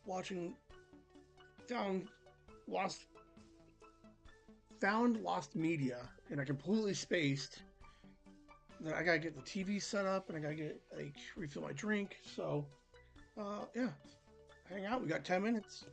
watching found lost found lost media, and I completely spaced. Then I gotta get the TV set up, and I gotta get like refill my drink. So, yeah, hang out. We got 10 minutes.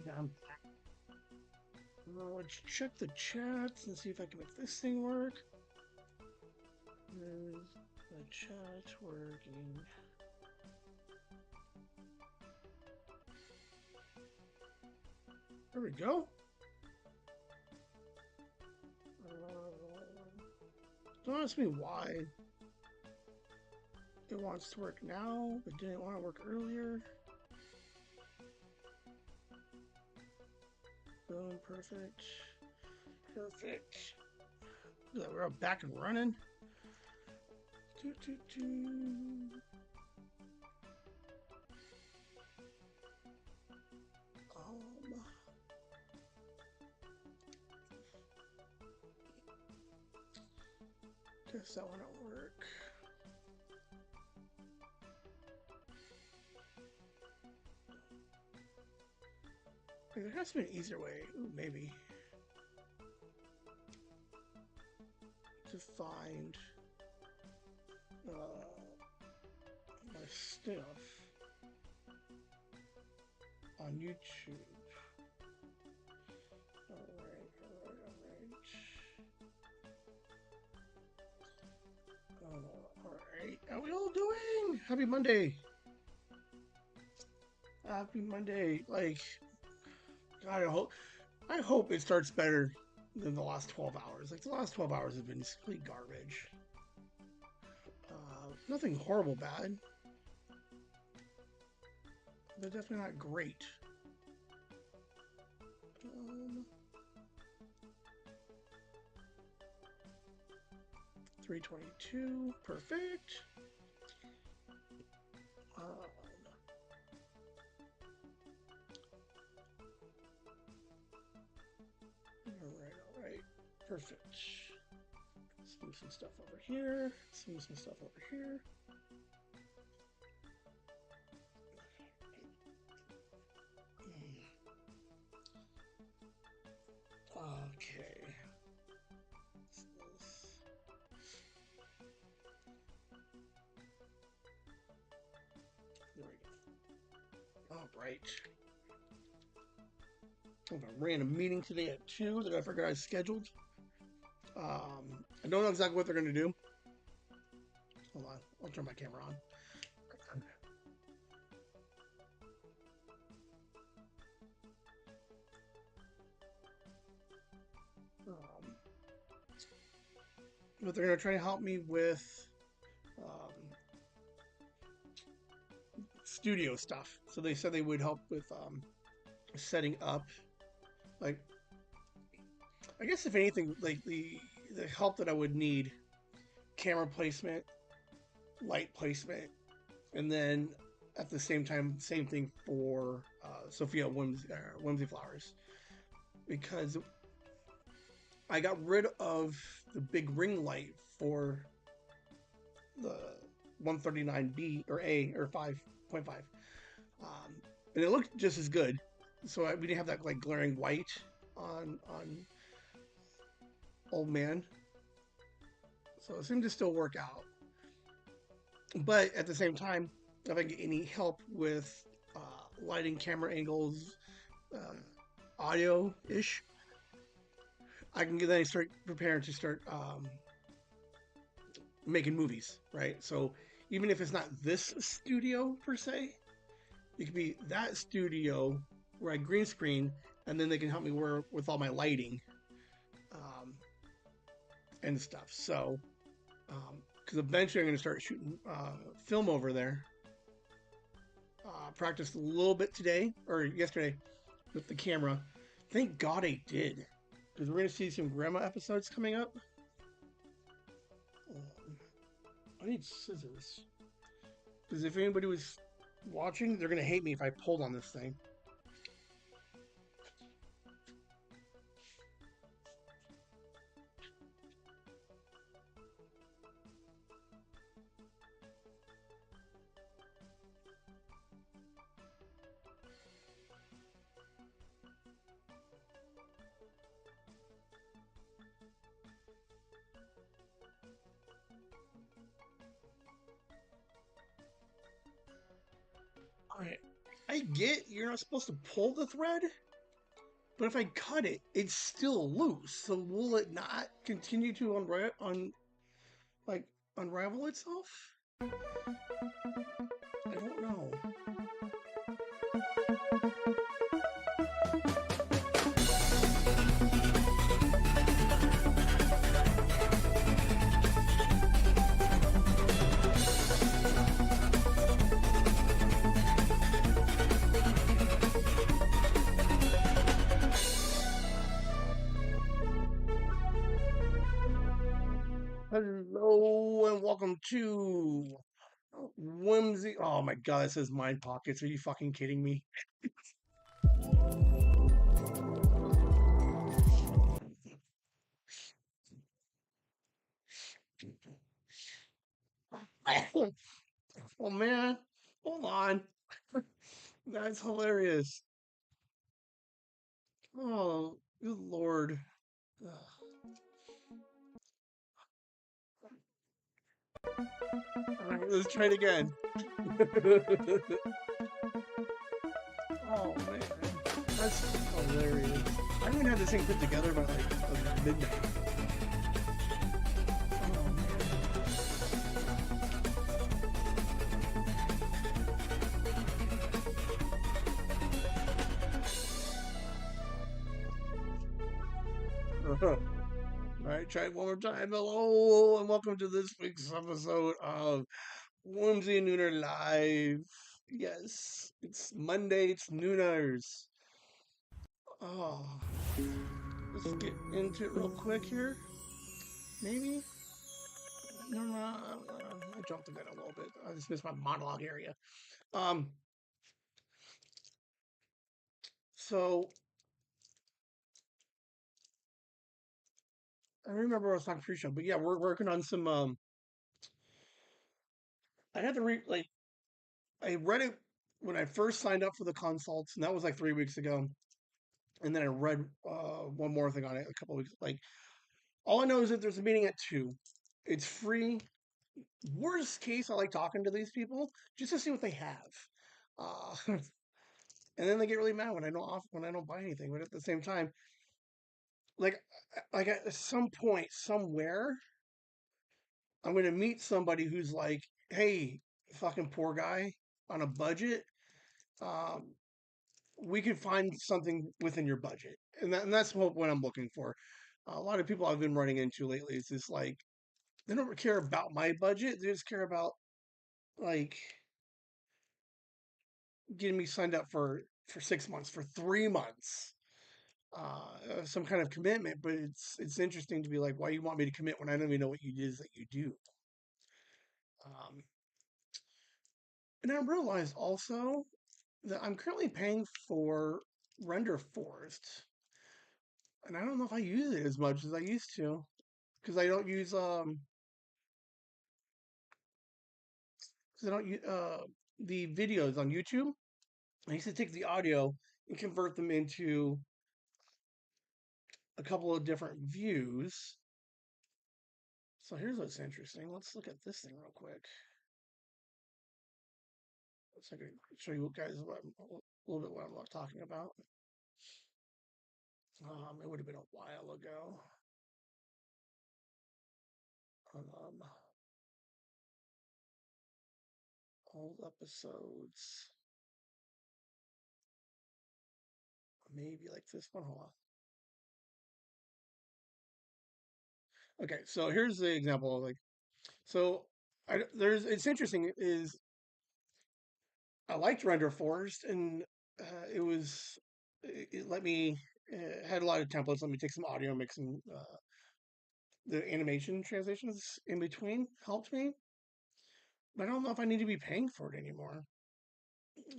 Yeah, let's check the chats and see if I can make this thing work. Is the chat working? There we go. Don't ask me why it wants to work now, but didn't want to work earlier. Boom, perfect. Perfect. We're back and running. Guess that one will work. There has to be an easier way. Ooh, maybe. To find my stuff on YouTube. Alright. Alright, how are we all doing? Happy Monday. Happy Monday. Like, God, I hope it starts better than the last 12 hours. Like, the last 12 hours have been complete garbage. Nothing horrible bad. They're definitely not great. 322, perfect. Alright, perfect. Let's move some stuff over here. Let's move some stuff over here. Okay. There we go. All right. I ran a meeting today at 2 that I forgot I scheduled. I don't know exactly what they're going to do. Hold on. I'll turn my camera on. But they're going to try to help me with studio stuff. So they said they would help with setting up, like, I guess if anything, like the help that I would need, camera placement, light placement, and then at the same time, same thing for Sophia Whimsy Flowers, because I got rid of the big ring light for the 139B or A or 5.5, and it looked just as good. So we didn't have that like glaring white on Old Man. So it seemed to still work out. But at the same time, if I get any help with lighting, camera angles, audio-ish, I can then start preparing to start making movies, right? So even if it's not this studio per se, it could be that studio where I green screen, and then they can help me with all my lighting and stuff. So, because eventually I'm going to start shooting film over there. Practiced a little bit today or yesterday with the camera. Thank God I did, because we're going to see some grandma episodes coming up. I need scissors, because if anybody was watching, they're going to hate me if I pulled on this thing. Alright, I get you're not supposed to pull the thread, but if I cut it, it's still loose. So will it not continue to unravel itself? I don't know. Hello and welcome to Whimsy. Oh my god, it says Mind Pockets. Are you fucking kidding me? Oh man, hold on. That's hilarious. Oh, good lord. Ugh. All right, let's try it again. Oh man, that's hilarious. I haven't had this thing put together by like midnight. Oh man. All right, try it one more time. Hello, and welcome to this week's episode of Whimsy and Nooner Live. Yes, it's Monday, it's Nooners. Oh, let's get into it real quick here. Maybe? No, no, I jumped the gun a little bit. I just missed my monologue area. Um, so I remember I was talking pre-show, but yeah, we're working on some. I had to read like I read it when I first signed up for the consults, and that was like 3 weeks ago. And then I read one more thing on it a couple of weeks. Like all I know is that there's a meeting at 2. It's free. Worst case, I like talking to these people just to see what they have. And then they get really mad when I don't buy anything. But at the same time, like like at some point somewhere, I'm gonna meet somebody who's like, "Hey, fucking poor guy on a budget. Um, we could find something within your budget," and that's what I'm looking for. A lot of people I've been running into lately is just like they don't care about my budget. They just care about like getting me signed up for 6 months, for 3 months, some kind of commitment. But it's interesting to be like, why you want me to commit when I don't even know what it is that you do. Um, and I realized also that I'm currently paying for Render Forest, and I don't know if I use it as much as I used to because I don't use 'cause I don't use the videos on YouTube. I used to take the audio and convert them into a couple of different views. So here's what's interesting. Let's look at this thing real quick. So I can show you guys a little bit what I'm talking about. It would have been a while ago. Um, old episodes. Maybe like this one. Hold on. Okay, so here's the example. Like, so it's interesting. Is I liked Render Forest, and it let me had a lot of templates. Let me take some audio, make some the animation transitions in between helped me. But I don't know if I need to be paying for it anymore.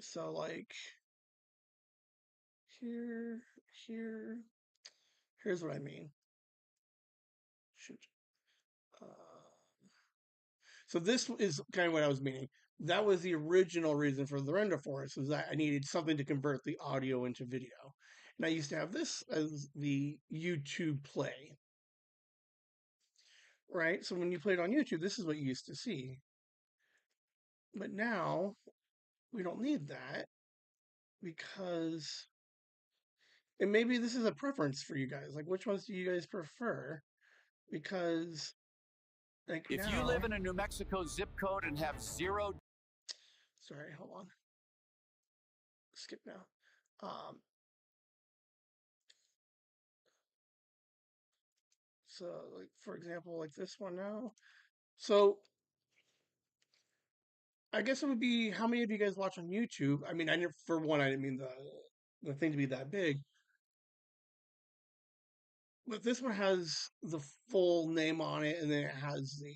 So like here, here, here's what I mean. Shoot. Uh, so this is kind of what I was meaning. That was the original reason for the render forest was that I needed something to convert the audio into video. And I used to have this as the YouTube play, right? So when you played on YouTube, this is what you used to see. But now we don't need that because, and maybe this is a preference for you guys. Like, which ones do you guys prefer? Because, like, if you now, live in a New Mexico zip code and have zero. sorry, hold on, skip now. So, like, for example, like this one now. So, I guess it would be how many of you guys watch on YouTube? I mean, I never, for one, I didn't mean the thing to be that big. But this one has the full name on it, and then it has the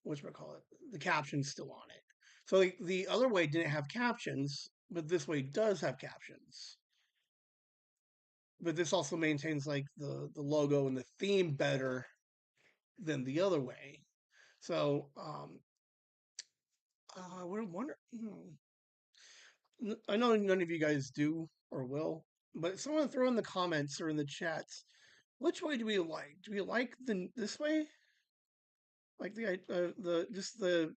whatchamacallit, the captions still on it. So the other way didn't have captions, but this way does have captions. But this also maintains like the logo and the theme better than the other way. So we're wondering. I know none of you guys do or will, but someone throw in the comments or in the chats. Which way do we like? Do we like this way, like the just the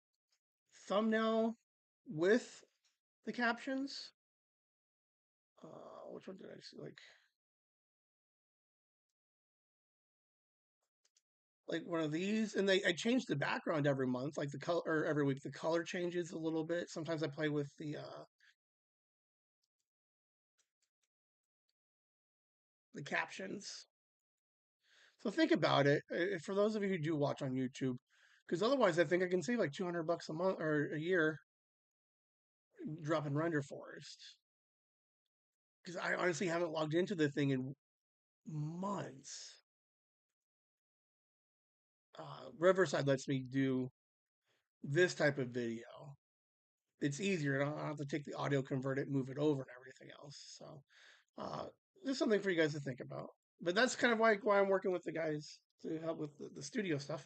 thumbnail with the captions? Which one did I see? Like one of these, and I change the background every month, like the color, or every week the color changes a little bit. Sometimes I play with the captions. So think about it. For those of you who do watch on YouTube, because otherwise I think I can save like $200 a month or a year dropping Render Forest. Because I honestly haven't logged into the thing in months. Riverside lets me do this type of video. It's easier. I don't have to take the audio, convert it, move it over, and everything else. So there's something for you guys to think about. But that's kind of why I'm working with the guys to help with the studio stuff,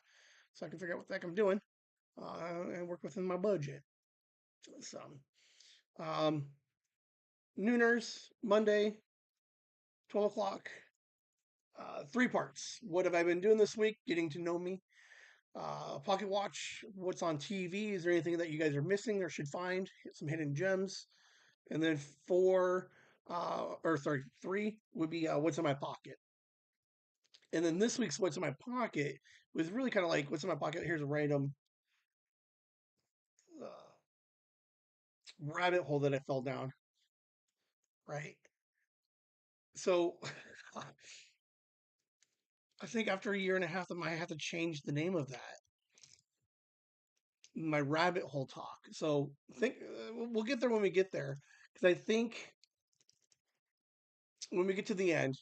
so I can figure out what the heck I'm doing and work within my budget. So, um, Nooners, Monday, 12 o'clock, 3 parts. What have I been doing this week? Getting to know me. Pocket Watch, what's on TV? Is there anything that you guys are missing or should find? Some hidden gems. And then three would be what's in my pocket. And then this week's what's in my pocket was really kind of like what's in my pocket. Here's a random uh, rabbit hole that I fell down. Right. So I think after a year and a half, I might have to change the name of that. My rabbit hole talk. So think we'll get there when we get there, because I think when we get to the end,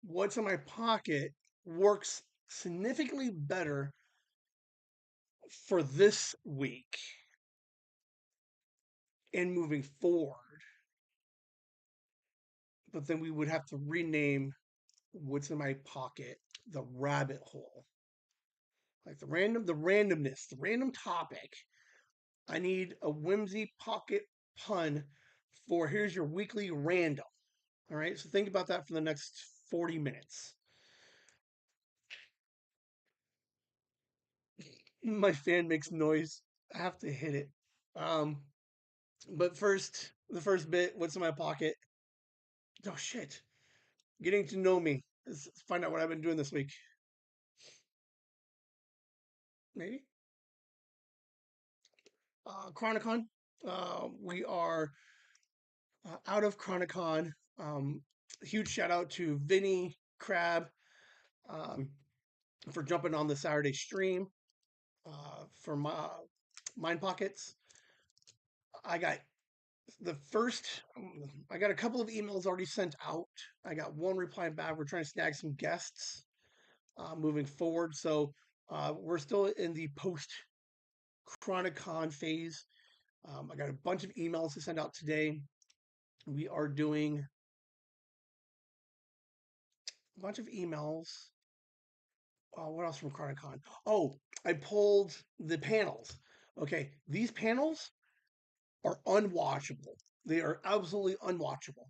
what's in my pocket works significantly better for this week and moving forward. But then we would have to rename what's in my pocket the rabbit hole. Like the randomness, the random topic. I need a whimsy pocket pun for here's your weekly random. All right, so think about that for the next 40 minutes. My fan makes noise. I have to hit it. Um, but first, the first bit, what's in my pocket? Oh shit. Getting to know me. Let's find out what I've been doing this week. Maybe. Chronicon. We are out of Chronicon. Huge shout out to Vinny Crab um, for jumping on the Saturday stream for my Mind Pockets. I got I got a couple of emails already sent out. I got one reply back. We're trying to snag some guests moving forward. So we're still in the post Chronicon phase. I got a bunch of emails to send out today. We are doing a bunch of emails. What else from Chronicon? Oh, I pulled the panels. Okay, these panels are unwatchable. They are absolutely unwatchable.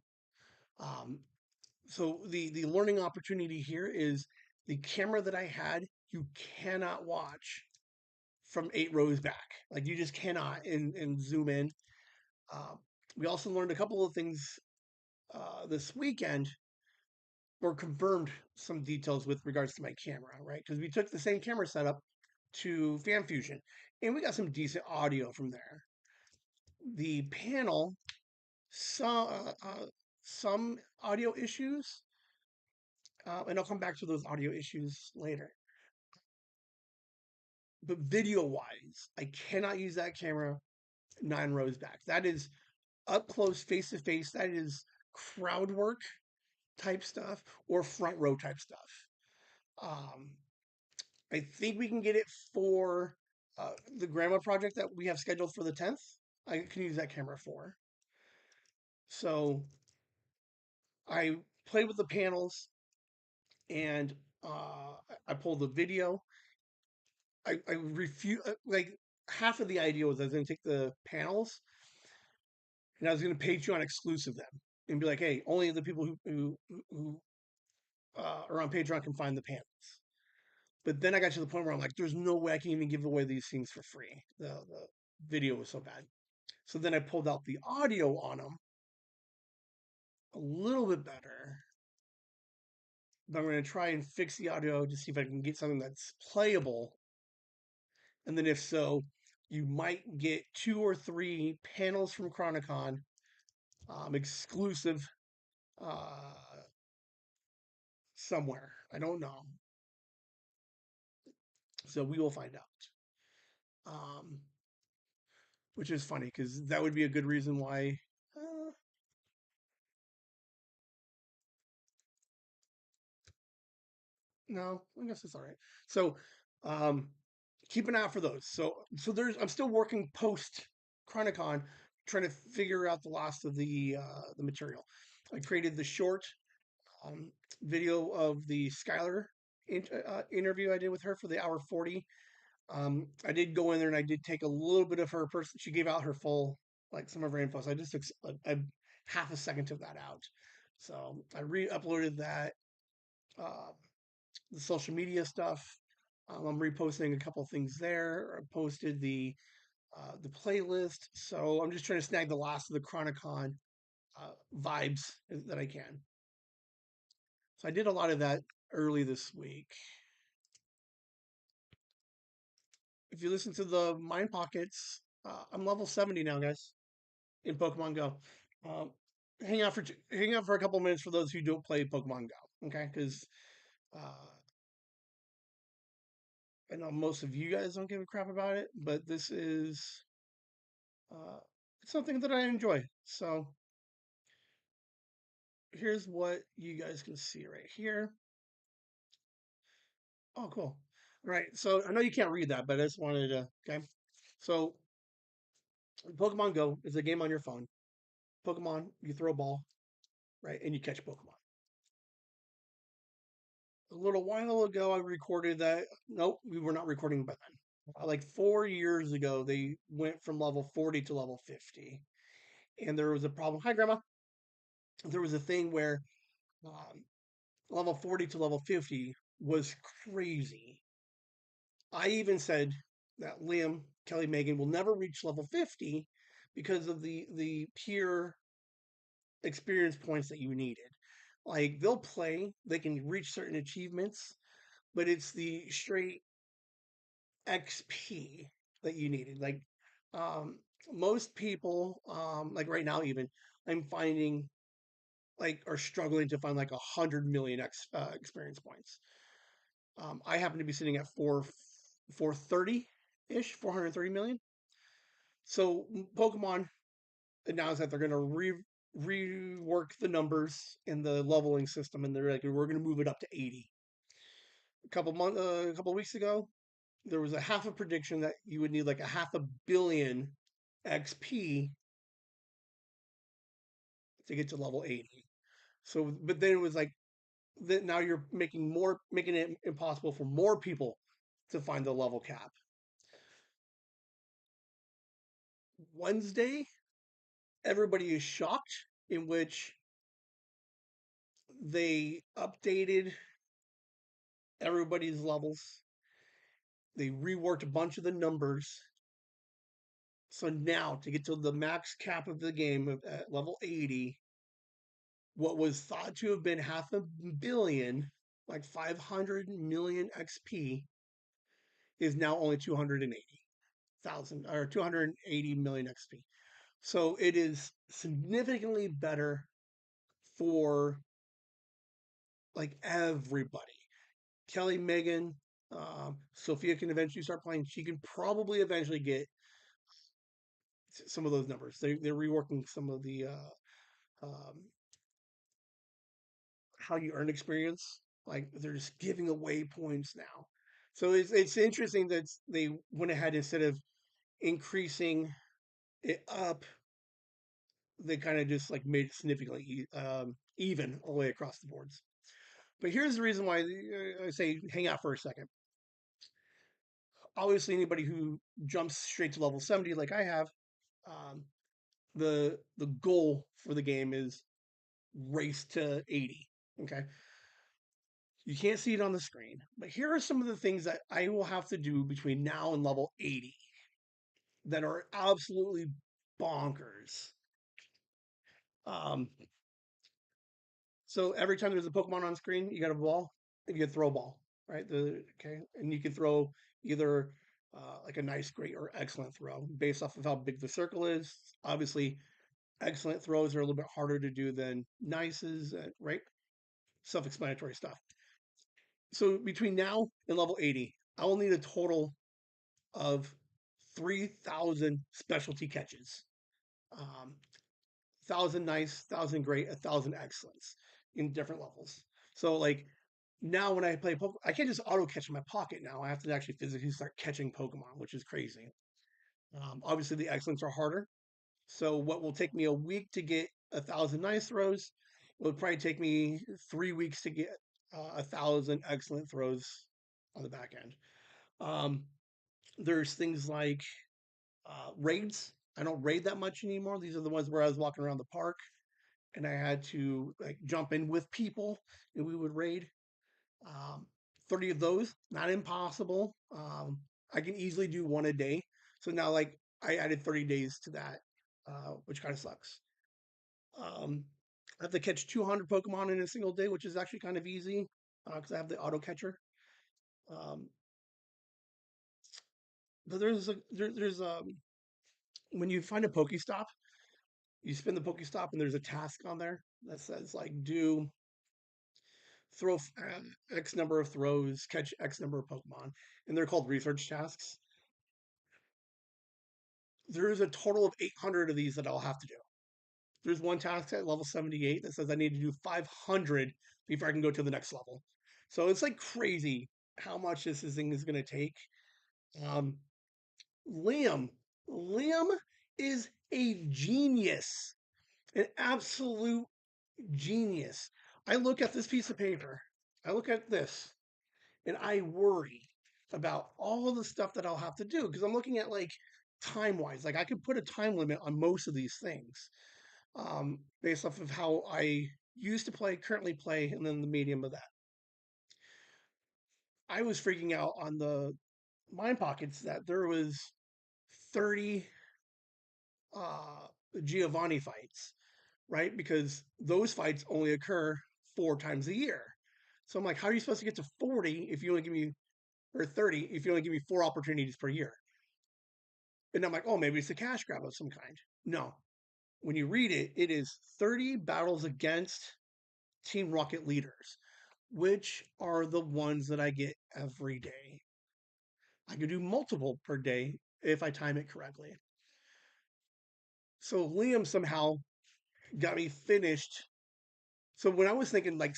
Um, so the learning opportunity here is the camera that I had. You cannot watch from 8 rows back. Like you just cannot and zoom in. Uh, we also learned a couple of things this weekend, or confirmed some details with regards to my camera, right? Because we took the same camera setup to FanFusion, and we got some decent audio from there. The panel, some audio issues, and I'll come back to those audio issues later. But video-wise, I cannot use that camera 9 rows back. That is up close, face to face. That is crowd work type stuff or front row type stuff. Um, I think we can get it for the grandma project that we have scheduled for the 10th. I can use that camera for. So I played with the panels and I pulled the video. I refuse, like, half of the idea was I was going to take the panels and I was going to Patreon exclusive them and be like, hey, only the people who are on Patreon can find the panels. But then I got to the point where I'm like, there's no way I can even give away these things for free. The video was so bad. So then I pulled out the audio on them a little bit better. But I'm going to try and fix the audio to see if I can get something that's playable. And then if so, you might get 2 or 3 panels from Chronicon, exclusive uh, somewhere. I don't know. So we will find out. Um, which is funny because that would be a good reason why. Uh, no, I guess it's all right. So um, keep an eye out for those. So I'm still working post Chronicon, trying to figure out the last of the material. I created the short um, video of the Skylar interview I did with her for the hour 40. I did go in there and I did take a little bit of her person. She gave out her full, like some of her info. So I just took half a second took that out. So I re-uploaded that, uh, the social media stuff. I'm reposting a couple things there. I posted the playlist. So I'm just trying to snag the last of the Chronicon vibes that I can. So I did a lot of that early this week. If you listen to the Mind Pockets, I'm level 70 now, guys, in Pokemon Go. Um, hang out for a couple minutes for those who don't play Pokemon Go, okay? Because uh, I know most of you guys don't give a crap about it, but this is uh, it's something that I enjoy. So here's what you guys can see right here. Oh, cool. All right. So I know you can't read that, but I just wanted to. Okay. So Pokemon Go is a game on your phone. Pokemon, you throw a ball, right, and you catch Pokemon. A little while ago, I recorded that. Nope, we were not recording by then. Like 4 years ago, they went from level 40 to level 50. And there was a problem. Hi, Grandma. There was a thing where um, level 40 to level 50 was crazy. I even said that Liam, Kelly, Megan will never reach level 50 because of the pure experience points that you needed. Like they'll play, they can reach certain achievements, but it's the straight XP that you needed. Like um, most people, like right now, even I'm finding like are struggling to find like 100 million experience points. I happen to be sitting at 430 ish, 430 million. So Pokemon announced that they're going to rework the numbers in the leveling system, and they're like, we're going to move it up to 80. A couple weeks ago, there was a half a prediction that you would need like a half a billion XP to get to level 80. So, but then it was like that now you're making it impossible for more people to find the level cap. Wednesday, everybody is shocked, in which they updated everybody's levels. They reworked a bunch of the numbers. So now to get to the max cap of the game at level 80, what was thought to have been half a billion, like 500 million XP, is now only 280,000 or 280 million XP. So it is significantly better for like everybody. Kelly, Megan, Sophia can eventually start playing. She can probably eventually get some of those numbers. They're reworking some of the um, how you earn experience. Like they're just giving away points now. So it's interesting that they went ahead instead of increasing it up, they kind of just like made it significantly even all the way across the boards. But here's the reason why I say hang out for a second. Obviously, anybody who jumps straight to level 70 like I have, um, the goal for the game is race to 80. Okay, you can't see it on the screen, but here are some of the things that I will have to do between now and level 80 that are absolutely bonkers. Um, so every time there's a Pokemon on screen, you got a ball, you get throw a ball, right? Okay, and you can throw either like a nice, great, or excellent throw based off of how big the circle is. Obviously, excellent throws are a little bit harder to do than nices, right? Self-explanatory stuff. So between now and level 80, I will need a total of 3,000 specialty catches. 1,000 nice, 1,000 great, 1,000 excellence in different levels. So like now when I play Pokemon, I can't just auto catch in my pocket now. I have to actually physically start catching Pokemon, which is crazy. Obviously the excellents are harder. So what will take me a week to get 1,000 nice throws will probably take me 3 weeks to get 1,000 excellent throws on the back end. Um, there's things like raids. I don't raid that much anymore. These are the ones where I was walking around the park and I had to like jump in with people and we would raid. Um, 30 of those, not impossible. I can easily do one a day. So now, like, I added 30 days to that, which kind of sucks. Um, I have to catch 200 Pokemon in a single day, which is actually kind of easy because I have the auto catcher. Um, but there's when you find a Pokestop, you spin the Pokestop and there's a task on there that says like do throw X number of throws, catch X number of Pokemon, and they're called research tasks. There's a total of 800 of these that I'll have to do. There's one task at level 78 that says I need to do 500 before I can go to the next level. So it's like crazy how much this thing is going to take. Um, Liam, Liam is a genius, an absolute genius. I look at this piece of paper, I look at this, and I worry about all the stuff that I'll have to do because I'm looking at like time wise. Like I could put a time limit on most of these things based off of how I used to play, currently play, and then the medium of that. I was freaking out on the Mind Pockets that there was 30 uh, Giovanni fights, right? Because those fights only occur 4 times a year. So I'm like, how are you supposed to get to 40 if you only give me, or 30 if you only give me 4 opportunities per year? And I'm like, oh, maybe it's a cash grab of some kind. No. When you read it, it is 30 battles against Team Rocket leaders, which are the ones that I get every day. I could do multiple per day if I time it correctly. So Liam somehow got me finished. So when I was thinking like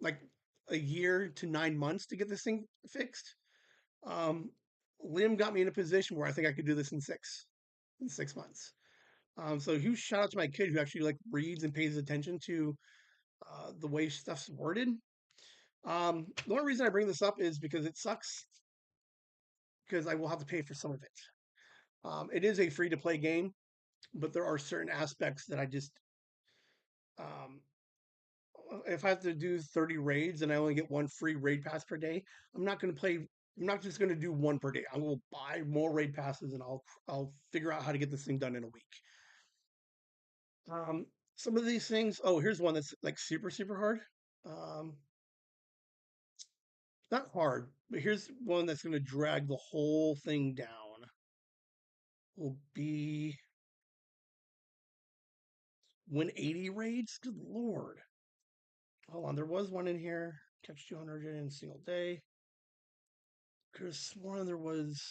like a year to 9 months to get this thing fixed, um, Liam got me in a position where I think I could do this in 6 months. So huge shout out to my kid who actually like reads and pays attention to the way stuff's worded. The only reason I bring this up is because it sucks because I will have to pay for some of it. It is a free to play game, but there are certain aspects that I just um, if I have to do 30 raids and I only get one free raid pass per day, I'm not going to play. I'm not just going to do one per day. I will buy more raid passes and I'll figure out how to get this thing done in a week. Some of these things. Oh, here's one that's like super hard. Um, not hard, but here's one that's going to drag the whole thing down. Will be when 80 raids. Good lord. Hold on, there was one in here. Catch 200 in a single day. Could have sworn there was.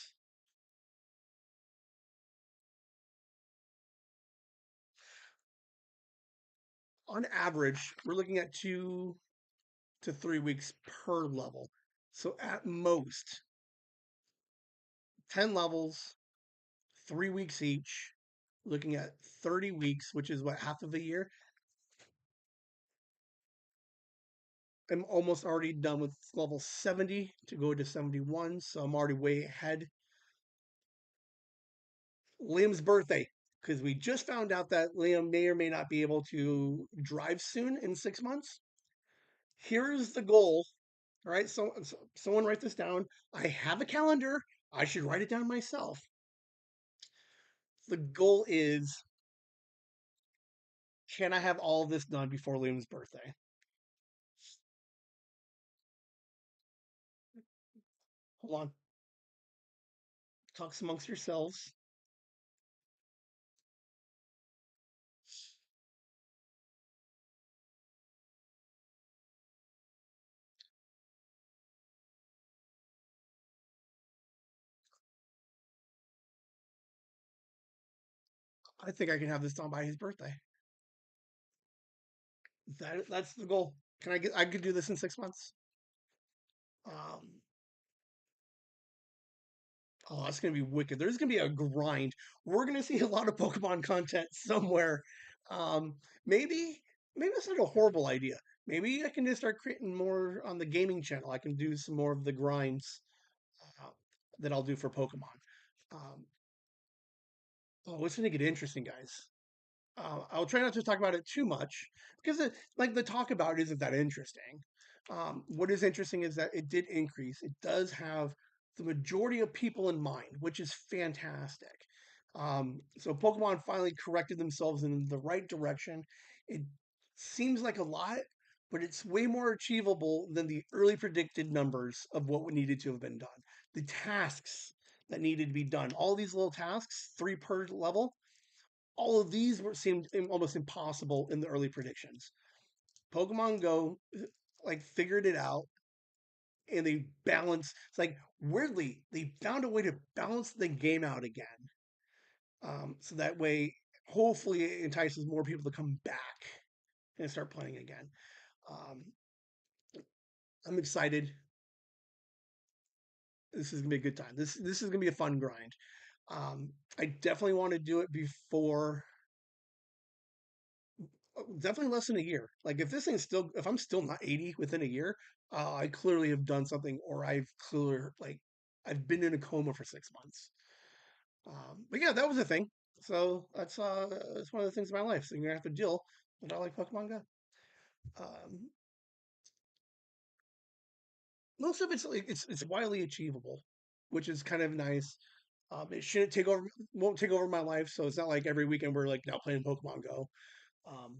On average, we're looking at 2 to 3 weeks per level. So at most, 10 levels, 3 weeks each, looking at 30 weeks, which is what, half of a year. I'm almost already done with level 70 to go to 71, so I'm already way ahead. Liam's birthday, because we just found out that Liam may or may not be able to drive soon in 6 months. Here's the goal. All right, so someone write this down. I have a calendar. I should write it down myself. The goal is, can I have all of this done before Liam's birthday? Hold on. Talks amongst yourselves. I think I can have this done by his birthday. That's the goal. Can I get? I could do this in 6 months. Um, oh, that's gonna be wicked. There's gonna be a grind. We're gonna see a lot of Pokemon content somewhere. Um, maybe maybe that's not a horrible idea. Maybe I can just start creating more on the gaming channel. I can do some more of the grinds uh, that I'll do for Pokemon. Um, oh, it's gonna get interesting, guys. I'll try not to talk about it too much because like the talk about it isn't that interesting. What is interesting is that it did increase. It does have the majority of people in mind, which is fantastic. So Pokemon finally corrected themselves in the right direction. It seems like a lot, but it's way more achievable than the early predicted numbers of what needed to have been done. The tasks that needed to be done, all these little tasks, 3 per level, all of these seemed almost impossible in the early predictions. Pokemon Go like figured it out and they balanced. It's like weirdly they found a way to balance the game out again, so that way hopefully it entices more people to come back and start playing again. Um, I'm excited. This is gonna be a good time. This is gonna be a fun grind. I definitely want to do it before definitely less than a year. Like if this thing's still, if I'm still not 80 within a year, I clearly have done something, or I've been in a coma for 6 months. But yeah, that was a thing. So that's one of the things in my life. So you're gonna have to deal with I like Pokemon Go. Um, Most of it's like it's widely achievable, which is kind of nice. It shouldn't take over, won't take over my life, so it's not like every weekend we're like now playing Pokemon Go. Um,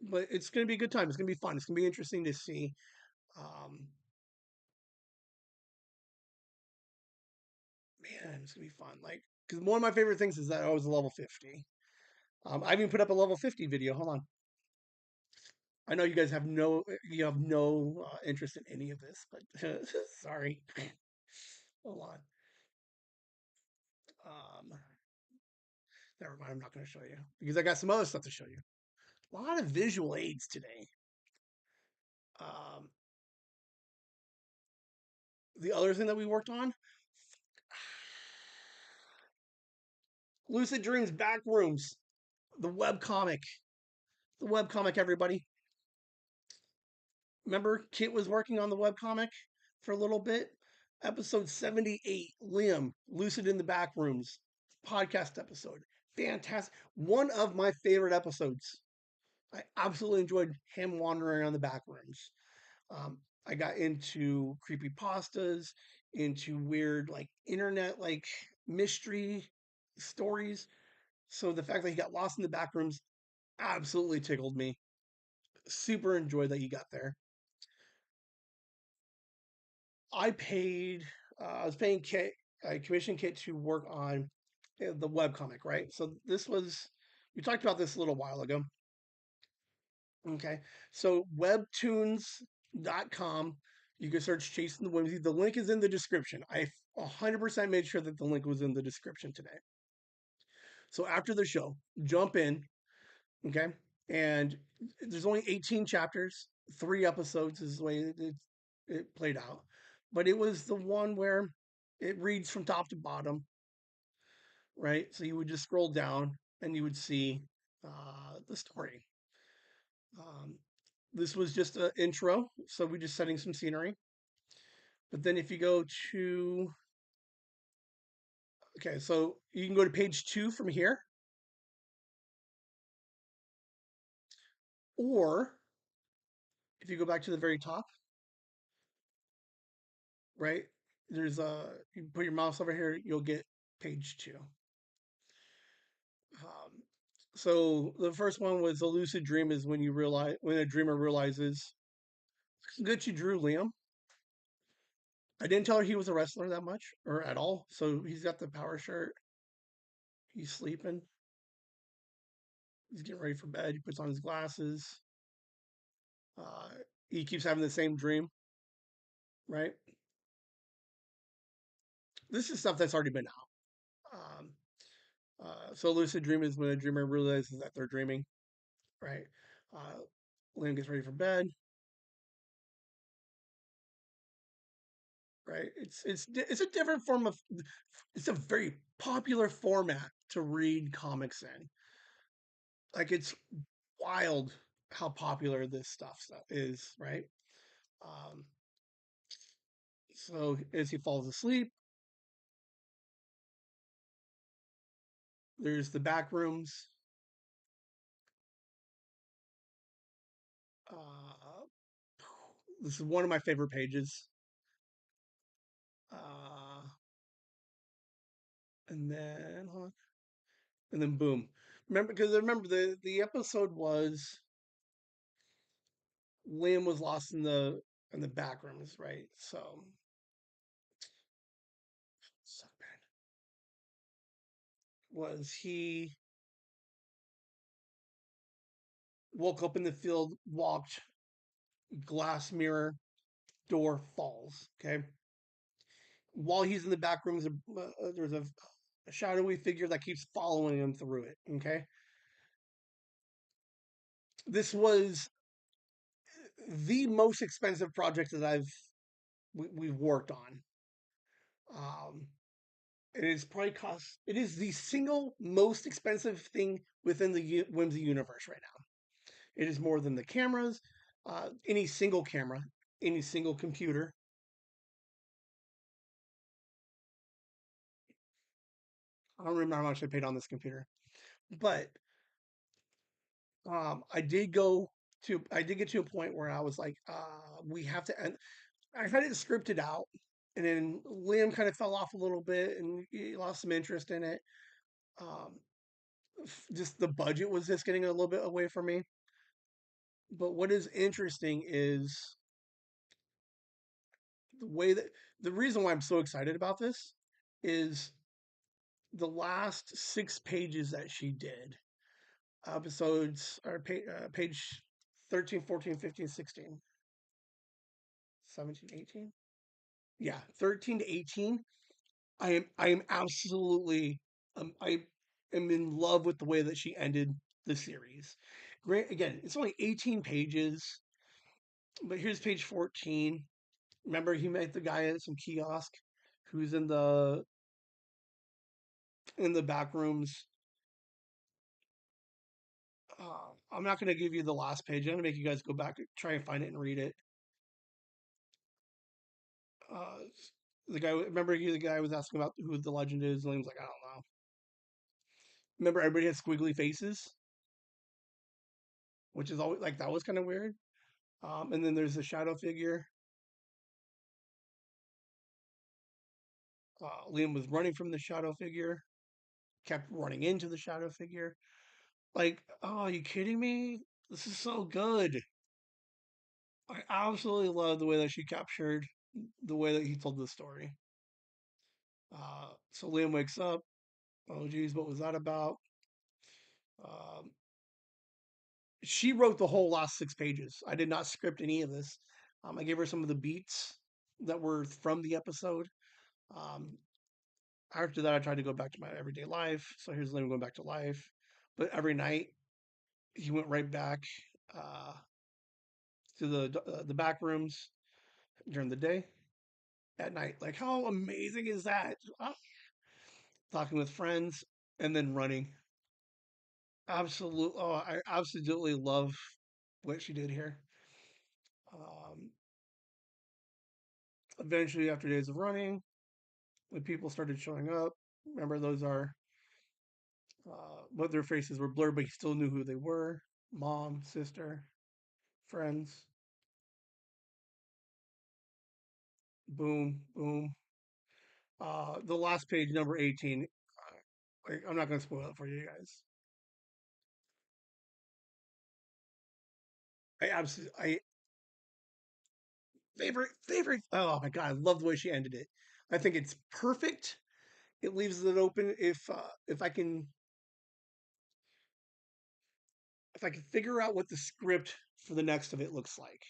but it's going to be a good time. It's going to be fun. It's going to be interesting to see. Um, Man, it's going to be fun. Like, because one of my favorite things is that I was a level 50. I even put up a level 50 video. Hold on. I know you have no interest in any of this, but sorry. Hold on. Um, Never mind. I'm not going to show you because I got some other stuff to show you. A lot of visual aids today. Um, the other thing that we worked on, Lucid Dreams Backrooms, the web comic. The web comic, everybody. Remember, Kit was working on the web comic for a little bit. Episode 78, Liam, Lucid in the Backrooms, podcast episode. Fantastic. One of my favorite episodes. I absolutely enjoyed him wandering around the back rooms. I got into creepy pastas, into weird like internet like mystery stories. So the fact that he got lost in the back rooms absolutely tickled me. Super enjoyed that he got there. I was paying Kit, I commissioned Kit to work on the webcomic, right? So we talked about this a little while ago. Okay. So webtoons.com, you can search Chasing the Whimsy. The link is in the description. I 100% made sure that the link was in the description today. So after the show, jump in, okay? And there's only 18 chapters, 3 episodes is the way it played out. But it was the one where it reads from top to bottom, right? So you would just scroll down and you would see the story. Um, this was just an intro, so we're just setting some scenery. But then if you go to, okay, so you can go to page 2 from here, or if you go back to the very top, right, there's you put your mouse over here, you'll get page 2. Um, so the first one was a lucid dream is when you realize when a dreamer realizes good you drew Liam. I didn't tell her he was a wrestler that much or at all. So he's got the power shirt. He's sleeping. He's getting ready for bed. He puts on his glasses. Uh, he keeps having the same dream, right? This is stuff that's already been out. So lucid dream is when a dreamer realizes that they're dreaming, right? Uh, Liam gets ready for bed, right? It's a different form of. It's a very popular format to read comics in. Like it's wild how popular this stuff is, right? Um, so as he falls asleep, there's the back rooms. Uh, this is one of my favorite pages. Uh, and then hold on. And then boom. Remember the episode was Liam was lost in the back rooms, right? So suck bad. Was he woke up in the field, walked, glass mirror, door falls. Okay. While he's in the back rooms, there's a shadowy figure that keeps following him through it. Okay. This was the most expensive project that we've worked on. Um, and it's probably cost. It is the single most expensive thing within the Whimsy universe right now. It is more than the cameras, any single camera, any single computer. I don't remember how much I paid on this computer, but I did get to a point where I was like, we have to end. I had it scripted out, and then Liam kind of fell off a little bit, and he lost some interest in it. Um, just the budget was just getting a little bit away from me. But what is interesting is the way that the reason why I'm so excited about this is the last 6 pages that she did. Episodes are page 13, 14, 15, 16, 17, 18. Yeah, 13 to 18. I am absolutely I am in love with the way that she ended the series. Great again, it's only 18 pages, but here's page 14. Remember he met the guy at some kiosk who's in the back rooms. I'm not going to give you the last page. I'm going to make you guys go back and try and find it and read it. Uh, the guy, remember the guy was asking about who the legend is, and he was like, I don't know. Remember everybody had squiggly faces, which is always like that was kind of weird. And then there's the shadow figure. Liam was running from the shadow figure, kept running into the shadow figure. Like, oh, are you kidding me? This is so good. I absolutely love the way that she captured the way that he told the story. So Liam wakes up. Oh, geez, what was that about? Um, she wrote the whole last 6 pages. I did not script any of this. I gave her some of the beats that were from the episode. Um, After that, I tried to go back to my everyday life. So here's Liam going back to life. But every night, he went right back uh, to the back rooms during the day, at night. Like, how amazing is that? Talking with friends and then running. Absolute. Oh, I absolutely love what she did here. Um, Eventually, after days of running, when people started showing up, remember those are what their faces were blurred, but he still knew who they were: mom, sister, friends. Boom, boom. The last page, number 18. I'm not going to spoil it for you guys. I favorite. Oh my god, I love the way she ended it. I think it's perfect. It leaves it open if I can figure out what the script for the next of it looks like.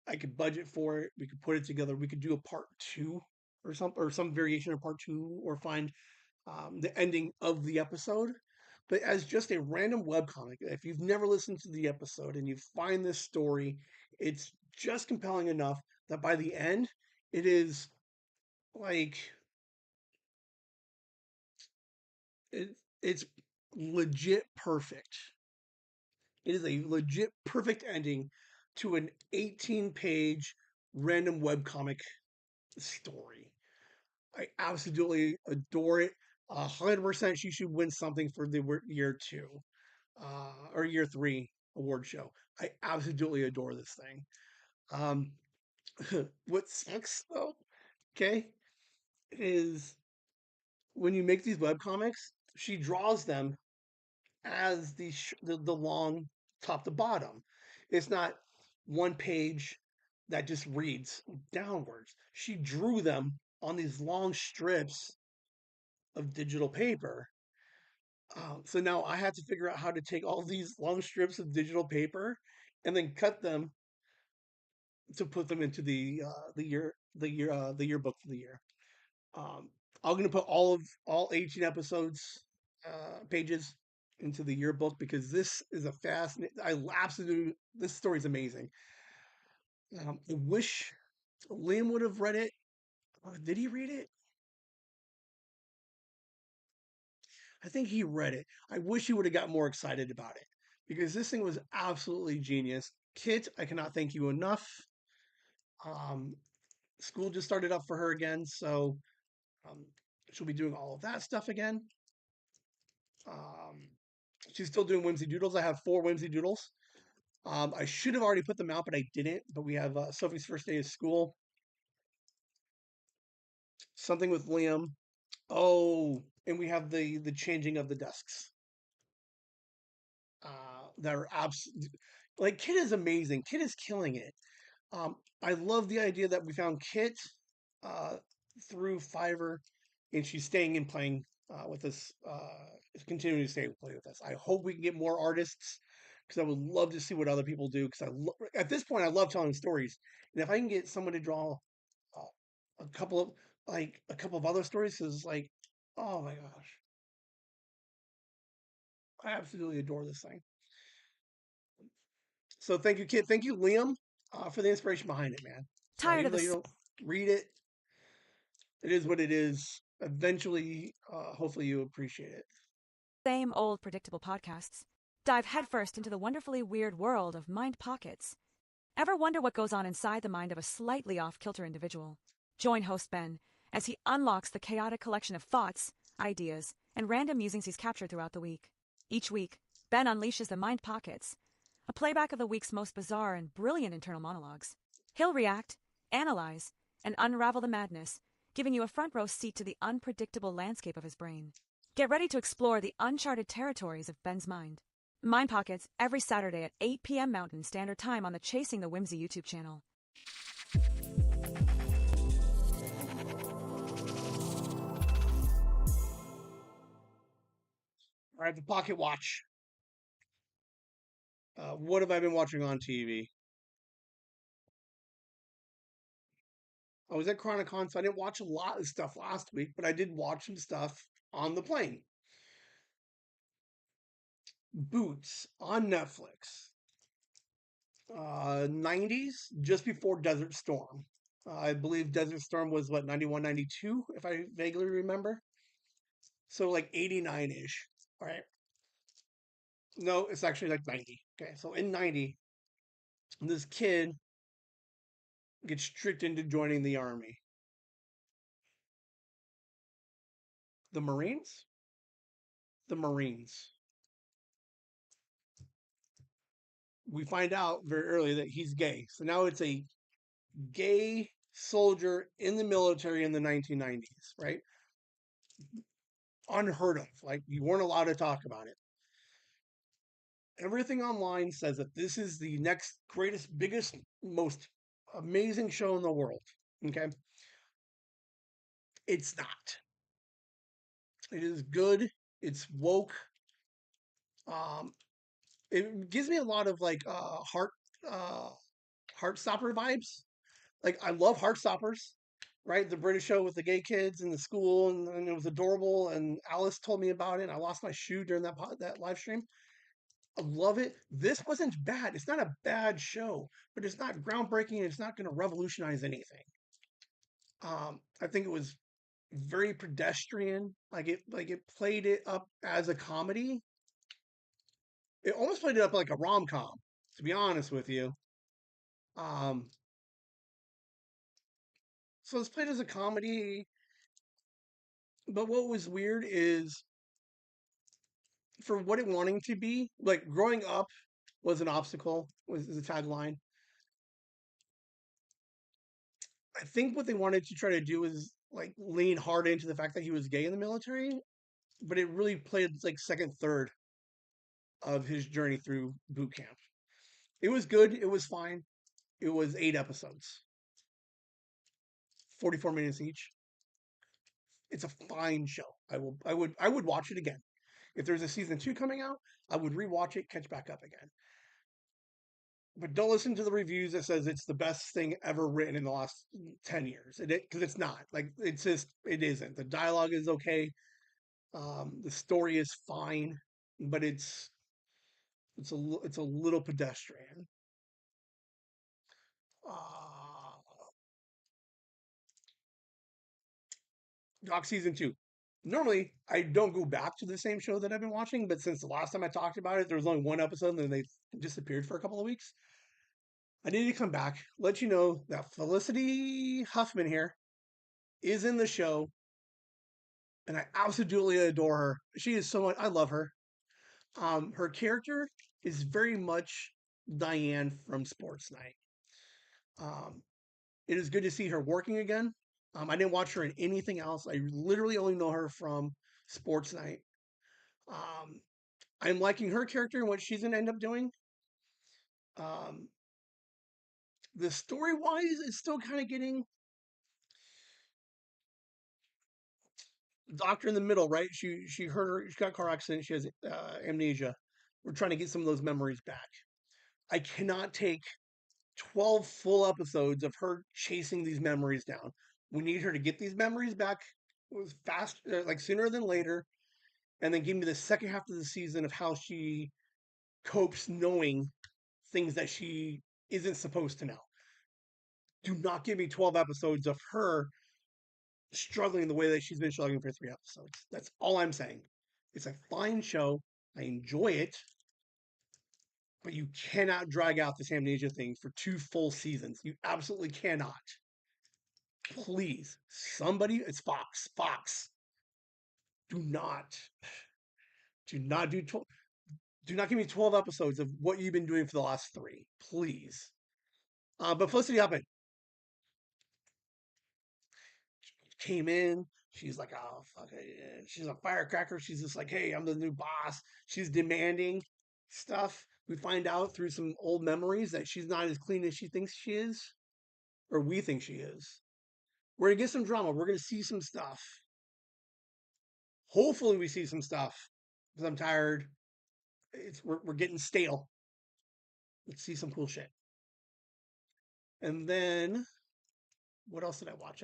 I could budget for it. We could put it together. We could do a part two or some variation of part two, or find the ending of the episode. But as just a random webcomic, if you've never listened to the episode and you find this story, it's just compelling enough that by the end, it is like it's legit perfect. It is a legit perfect ending to an 18-page random webcomic story. I absolutely adore it. 100% she should win something for the year two or year three award show. I absolutely adore this thing. Um, what sucks though, okay, is when you make these web comics, she draws them as the long top to bottom. It's not one page that just reads downwards. She drew them on these long strips of digital paper. So now I have to figure out how to take all these long strips of digital paper and then cut them to put them into the yearbook for the year. Um, I'm gonna put all 18 episodes pages into the yearbook because this is a fascinating. I absolutely this story is amazing. I wish Liam would have read it. Did he read it? I think he read it. I wish he would have got more excited about it because this thing was absolutely genius. Kit, I cannot thank you enough. Um, School just started up for her again, so um, she'll be doing all of that stuff again. Um, she's still doing Whimsy Doodles. I have 4 Whimsy Doodles. I should have already put them out, but I didn't. But we have Sophie's first day of school, something with Liam. Oh, and we have the changing of the desks. That are like Kit is amazing. Kit is killing it. I love the idea that we found Kit uh, through Fiverr, and she's staying and playing with us, continuing to stay and play with us. I hope we can get more artists because I would love to see what other people do. Because at this point, I love telling stories, and if I can get someone to draw a couple of a couple of other stories, is like, oh my gosh, I absolutely adore this thing. So thank you, Kit. Thank you, Liam, for the inspiration behind it, man. So Tired even of though the you don't read it, it is what it is. Eventually, hopefully, you appreciate it. same old predictable podcasts. Dive headfirst into the wonderfully weird world of mind pockets. Ever wonder what goes on inside the mind of a slightly off-kilter individual? Join host Ben as he unlocks the chaotic collection of thoughts, ideas, and random musings he's captured throughout the week. Each week, Ben unleashes the mind pockets, a playback of the week's most bizarre and brilliant internal monologues. He'll react, analyze, and unravel the madness, giving you a front row seat to the unpredictable landscape of his brain. Get ready to explore the uncharted territories of Ben's mind. Mind Pockets every Saturday at 8 p.m. Mountain Standard Time on the Chasing the Whimsy YouTube channel. All right, the Pocket Watch. What have I been watching on TV? I was at Chronicon, so I didn't watch a lot of stuff last week, but I did watch some stuff on the plane. Boots on Netflix. 90s, just before Desert Storm. I believe Desert Storm was what, 91, 92, if I vaguely remember. So like 89-ish, right? No, it's actually like 90. Okay, so in 90, this kid gets tricked into joining the army. The Marines? The Marines. We find out very early that he's gay. So now it's a gay soldier in the military in the 1990s, right? Unheard of. Like, you weren't allowed to talk about it. Everything online says that this is the next greatest, biggest, most amazing show in the world. Okay. It's not. It is good. It's woke. Um, it gives me a lot of like uh Heartstopper vibes. Like, I love Heartstoppers, right? The British show with the gay kids in the school, and it was adorable. And Alice told me about it. And I lost my shoe during that live stream. I love it. This wasn't bad. It's not a bad show, but it's not groundbreaking. It's not going to revolutionize anything. I think it was very pedestrian. Like it played it up as a comedy. It almost played it up like a rom com. To be honest with you, um, so it's played as a comedy. But what was weird is, for what it wanting to be, like, growing up was an obstacle, was the tagline. I think what they wanted to try to do is like lean hard into the fact that he was gay in the military, but it really played like second, third of his journey through boot camp. It was good. It was fine. It was 8 episodes, 44 minutes each. It's a fine show. I would watch it again. If there's a season 2 coming out, I would rewatch it, catch back up again. But don't listen to the reviews that says it's the best thing ever written in the last 10 years. Because it's not. Like, it's just, it isn't. The dialogue is okay. The story is fine, but it's a little pedestrian. Uh, Doc season 2. Normally, I don't go back to the same show that I've been watching, but since the last time I talked about it, there was only one episode and then they disappeared for a couple of weeks. I need to come back, let you know that Felicity Huffman here is in the show, and I absolutely adore her. She is so much, I love her. Her character is very much Diane from Sports Night. Um, it is good to see her working again. I didn't watch her in anything else. I literally only know her from Sports Night. Um, I'm liking her character and what she's going to end up doing. Um, the story wise is still kind of getting doctor in the middle, right? She hurt her. She got a car accident. She has amnesia. We're trying to get some of those memories back. I cannot take 12 full episodes of her chasing these memories down. We need her to get these memories back fast, like sooner than later, and then give me the second half of the season of how she copes knowing things that she isn't supposed to know. Do not give me 12 episodes of her struggling the way that she's been struggling for 3 episodes. That's all I'm saying. It's a fine show. I enjoy it. But you cannot drag out this amnesia thing for 2 full seasons. You absolutely cannot. Please, somebody, it's Fox. Fox, do not, do not do not give me 12 episodes of what you've been doing for the last 3, please. But Felicity Huffman came in. She's like, oh, fuck it. She's a firecracker. She's just like, hey, I'm the new boss. She's demanding stuff. We find out through some old memories that she's not as clean as she thinks she is, or we think she is. We're going to get some drama. We're going to see some stuff. Hopefully, we see some stuff because I'm tired. We're getting stale. Let's see some cool shit. And then, what else did I watch?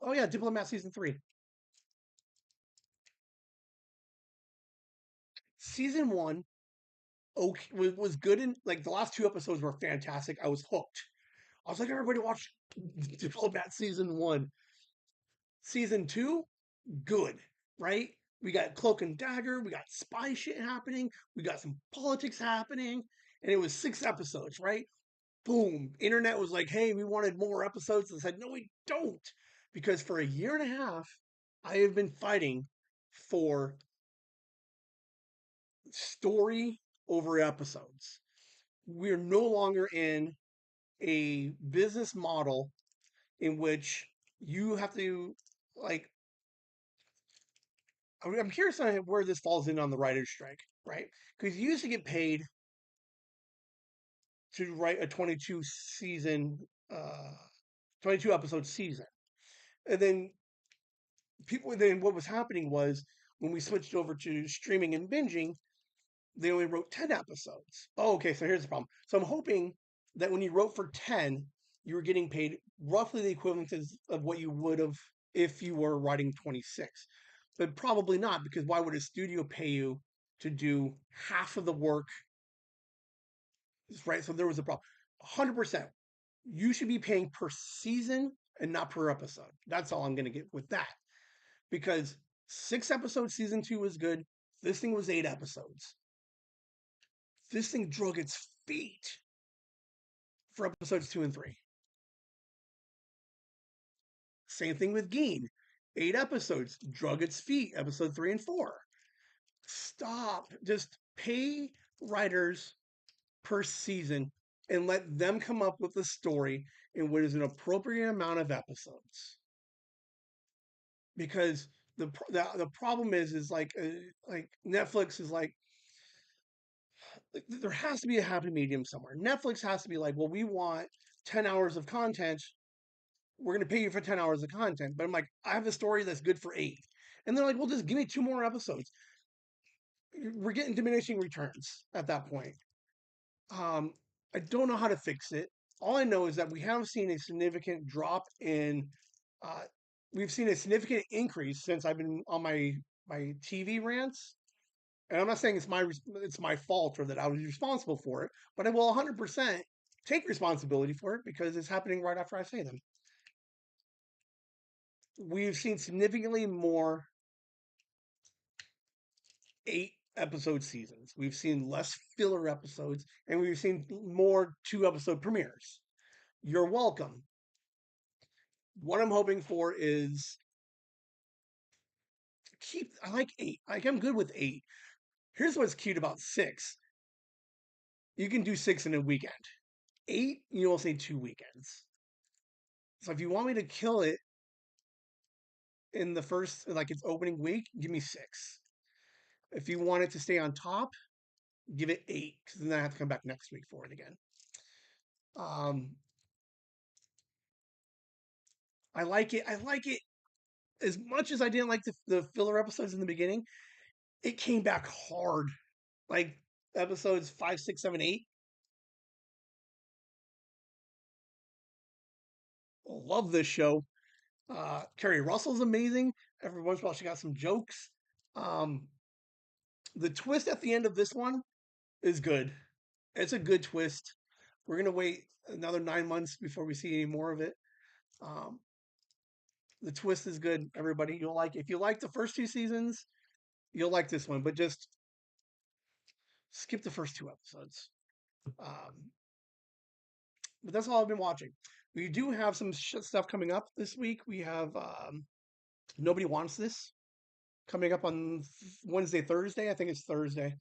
Oh yeah, Diplomat season 3. Season 1 okay, was good. In like the last two episodes were fantastic. I was hooked. I was like, everybody watch Diplomat season 1. Season 2, good, right? We got Cloak and Dagger, we got spy shit happening, we got some politics happening, and it was 6 episodes, right? Boom. Internet was like, hey, we wanted more episodes. I said, no, we don't. Because for a year and a half, I have been fighting for story over episodes. We're no longer in a business model in which you have to, like, I'm curious on where this falls in on the writer's strike, right? Because you used to get paid to write a 22 episode season. And then what was happening was when we switched over to streaming and binging, they only wrote 10 episodes. Oh, okay, so here's the problem. So I'm hoping that when you wrote for 10, you were getting paid roughly the equivalent of what you would have if you were writing 26. But probably not, because why would a studio pay you to do half of the work? Right? So there was a problem. 100%. You should be paying per season and not per episode. That's all I'm going to get with that. Because 6 episodes, season 2 was good. This thing was 8 episodes. This thing drug its feet for episodes 2 and 3. Same thing with Geen. 8 episodes, drug its feet, episode 3 and 4. Stop. Just pay writers per season and let them come up with a story in what is an appropriate amount of episodes. Because the problem is like Netflix is like there has to be a happy medium somewhere. Netflix has to be like, well, we want 10 hours of content. We're going to pay you for 10 hours of content. But I'm like, I have a story that's good for 8. And they're like, well, just give me 2 more episodes. We're getting diminishing returns at that point. I don't know how to fix it. All I know is that we have seen a significant drop in, uh, we've seen a significant increase since I've been on my TV rants. And I'm not saying it's my fault or that I was responsible for it, but I will 100% take responsibility for it because it's happening right after I say them. We've seen significantly more 8 episode seasons. We've seen less filler episodes, and we've seen more 2 episode premieres. You're welcome. What I'm hoping for is I like 8. Like I'm good with 8. Here's what's cute about 6. You can do 6 in a weekend. 8, you will say 2 weekends. So if you want me to kill it in the first, like its opening week, give me 6. If you want it to stay on top, give it 8, because then I have to come back next week for it again. I like it. I like it as much as I didn't like the filler episodes in the beginning. It came back hard, like episodes 5, 6, 7, 8. Love this show. Kerry Russell's amazing. Every once in a while, she got some jokes. The twist at the end of this one is good. It's a good twist. We're gonna wait another 9 months before we see any more of it. Um, the twist is good, everybody. You'll like if you like the first 2 seasons, you'll like this one. But just skip the first 2 episodes. But that's all I've been watching. We do have some stuff coming up this week. We have Nobody Wants This coming up on Wednesday, Thursday. I think it's Thursday.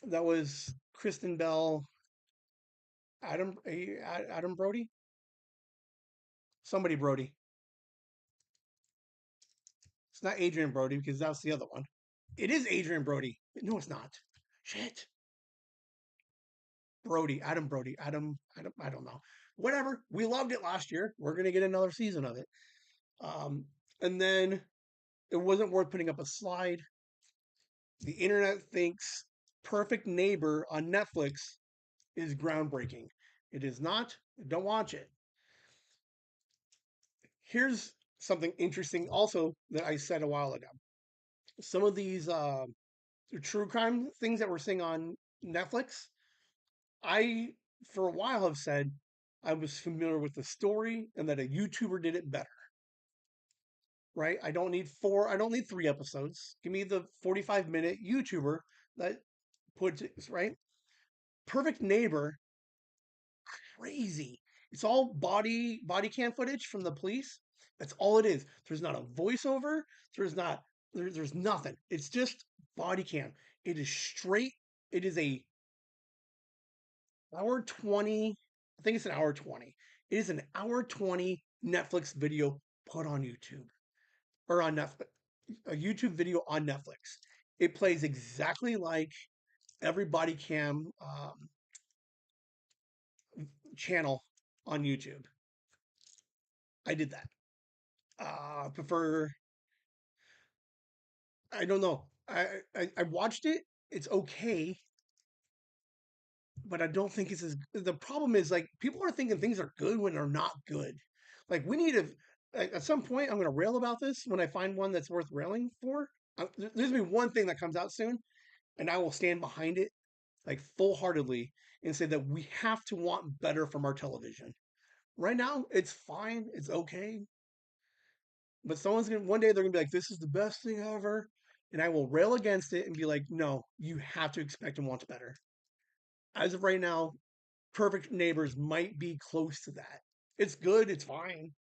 That was Kristen Bell, Adam Brody, somebody Brody. It's not Adrian Brody because that's the other one. It is Adrian Brody. No, it's not. Shit. Brody, Adam Brody, Adam. I don't know. Whatever. We loved it last year. We're gonna get another season of it. And then it wasn't worth putting up a slide. The internet thinks Perfect Neighbor on Netflix is groundbreaking. It is not. Don't watch it. Here's something interesting also that I said a while ago. Some of these true crime things that we're seeing on Netflix, I, for a while, have said I was familiar with the story and that a YouTuber did it better, right? I don't need 3 episodes. Give me the 45-minute YouTuber that puts it, right? Perfect Neighbor, crazy. It's all body cam footage from the police. That's all it is. There's not a voiceover. There's not there's nothing. It's just body cam. It is straight. It is a hour 20. I think it's an hour 20. It is an hour 20 Netflix video put on YouTube or on Netflix. A YouTube video on Netflix. It plays exactly like every body cam channel on YouTube. I did that. Prefer. I don't know. I watched it. It's okay, but I don't think it's as. The problem is like people are thinking things are good when they're not good. Like we need to. At some point, I'm going to rail about this when I find one that's worth railing for. There's going to be one thing that comes out soon, and I will stand behind it like full heartedly and say that we have to want better from our television. Right now, it's fine. It's okay. But someone's gonna one day they're gonna be like, "This is the best thing ever," and I will rail against it and be like, "No, you have to expect and want better." As of right now, Perfect Neighbors might be close to that. It's good, it's fine,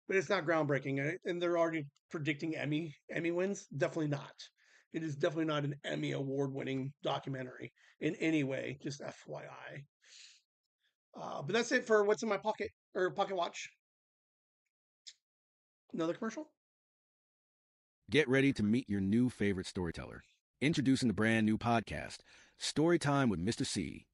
but it's not groundbreaking. And they're already predicting Emmy wins. Definitely not. It is definitely not an Emmy award winning documentary in any way. Just FYI. But that's it for what's in my pocket or pocket watch. Another commercial. Get ready to meet your new favorite storyteller. Introducing the brand new podcast, Storytime with Mr. C.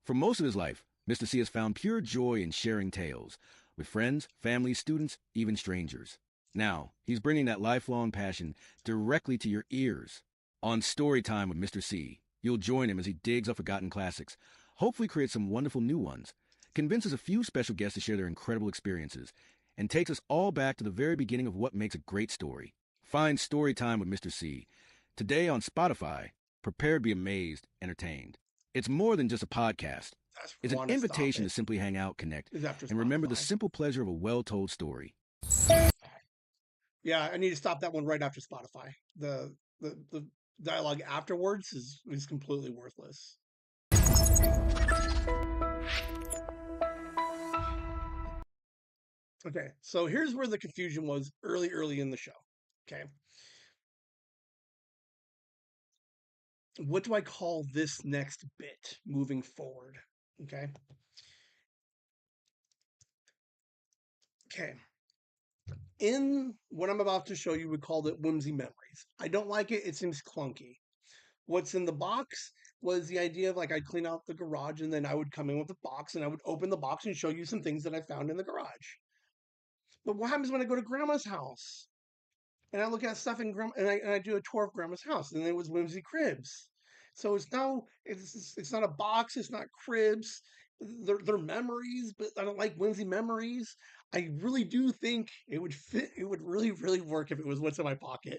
For most of his life, Mr. C has found pure joy in sharing tales with friends, family, students, even strangers. Now, he's bringing that lifelong passion directly to your ears. On Storytime with Mr. C, you'll join him as he digs up forgotten classics, hopefully creates some wonderful new ones, convinces a few special guests to share their incredible experiences, and takes us all back to the very beginning of what makes a great story. Find Storytime with Mr. C today on Spotify. Prepare to be amazed, entertained. It's more than just a podcast. It's an invitation to simply hang out, connect, and remember the simple pleasure of a well-told story. Yeah, I need to stop that one right after Spotify. The dialogue afterwards is completely worthless. Okay, so here's where the confusion was early in the show. Okay. What do I call this next bit moving forward? Okay. Okay. In what I'm about to show you, we called it Whimsy Memories. I don't like it. It seems clunky. What's in the box was the idea of like I'd clean out the garage and then I would come in with the box and I would open the box and show you some things that I found in the garage. But what happens when I go to grandma's house and I look at stuff in grandma and I do a tour of grandma's house and it was Whimsy Cribs. So it's not a box, it's not cribs. They're memories, but I don't like Whimsy Memories. I really do think it would fit. It would really, really work if it was What's in My Pocket.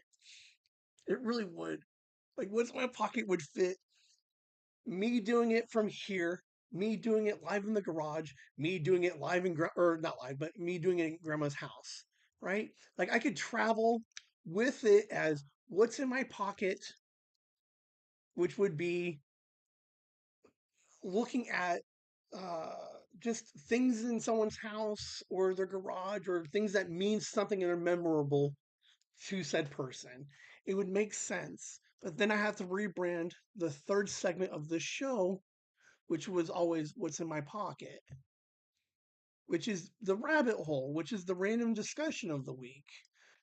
It really would. Like What's in My Pocket would fit me doing it from here, me doing it live in the garage, me doing it live or not live, but me doing it in grandma's house, right? Like I could travel with it as What's in My Pocket, which would be looking at uh, just things in someone's house or their garage or things that mean something and are memorable to said person. It would make sense. But then I have to rebrand the third segment of the show, which was always What's in My Pocket, which is the rabbit hole, which is the random discussion of the week.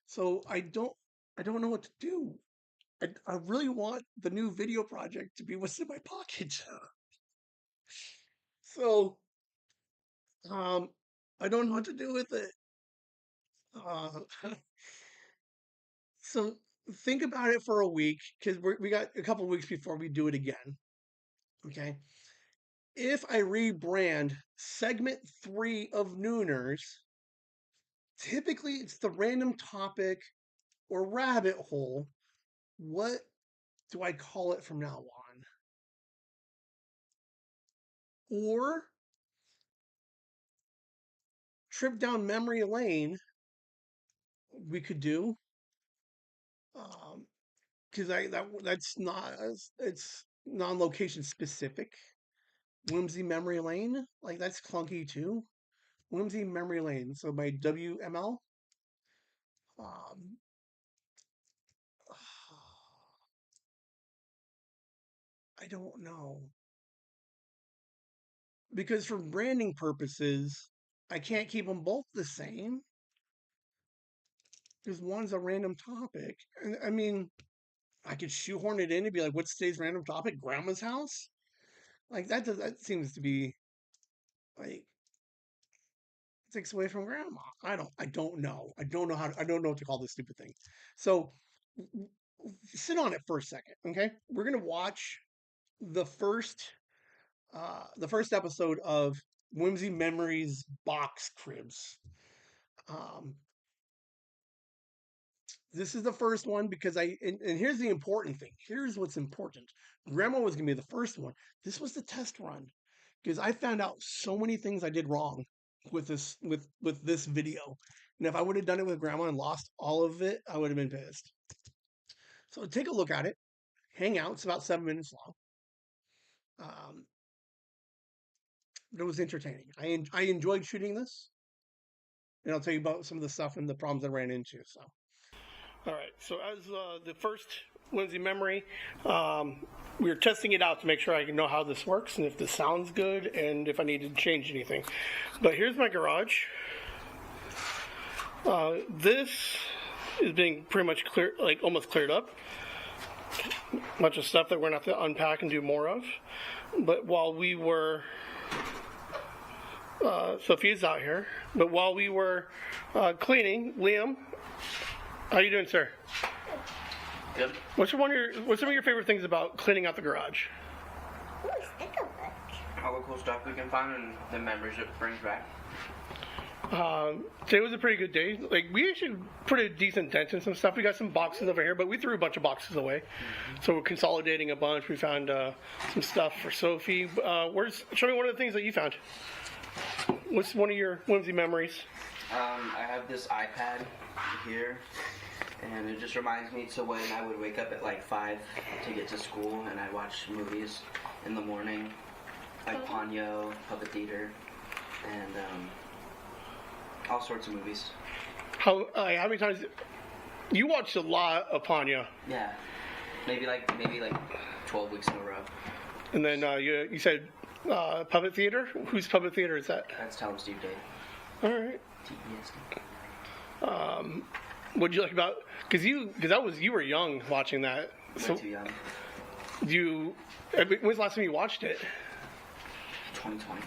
So I don't know what to do. I really want the new video project to be What's in My Pocket. So um I don't know what to do with it. Uh, so think about it for a week because we got a couple weeks before we do it again. Okay. If I rebrand segment 3 of Nooners, typically it's the random topic or rabbit hole. What do I call it from now on? Or trip down memory lane we could do. Because that's not, it's non-location specific. Whimsy Memory Lane, like that's clunky too. Whimsy Memory Lane. So by WML. Um, I don't know. Because for branding purposes, I can't keep them both the same. Because one's a random topic. And I mean, I could shoehorn it in and be like, what's today's random topic? Grandma's house? Like that seems to be like takes away from grandma. I don't know. I don't know what to call this stupid thing. So sit on it for a second, okay? We're gonna watch the first episode of Whimsy Memories Box Cribs. This is the first one because and here's the important thing. Here's what's important. Grandma was gonna be the first one. This was the test run because I found out so many things I did wrong with this video. And if I would have done it with Grandma and lost all of it, I would have been pissed. So take a look at it. Hang out. It's about 7 minutes long. But it was entertaining. I enjoyed shooting this, and I'll tell you about some of the stuff and the problems I ran into. So, all right. So as the first Whimsy memory, we were testing it out to make sure I can know how this works and if this sounds good and if I need to change anything. But here's my garage. This is being pretty much clear, like almost cleared up. A bunch of stuff that we're gonna have to unpack and do more of. But while we were Sophia's out here. But while we were cleaning, Liam, how you doing, sir? Good. What's some of your favorite things about cleaning out the garage? Ooh, sticker book. All the cool stuff we can find and the memories it brings back. Today was a pretty good day. Like, we actually put a decent dent in some stuff. We got some boxes over here, but we threw a bunch of boxes away. Mm-hmm. So we're consolidating a bunch. We found some stuff for Sophie. Show me one of the things that you found. What's one of your Whimsy memories? I have this iPad here, and it just reminds me to when I would wake up at like 5 to get to school, and I'd watch movies in the morning, like Ponyo, Puppet Theater, and all sorts of movies. How many times? You watched a lot of Ponyo. Yeah, maybe like 12 weeks in a row. And then you said Puppet Theater? Whose Puppet Theater is that? That's Tell 'em Steve Dave. All right. TPSD. What'd you like about? Because you were young watching that. Way too young. When was the last time you watched it? 2020.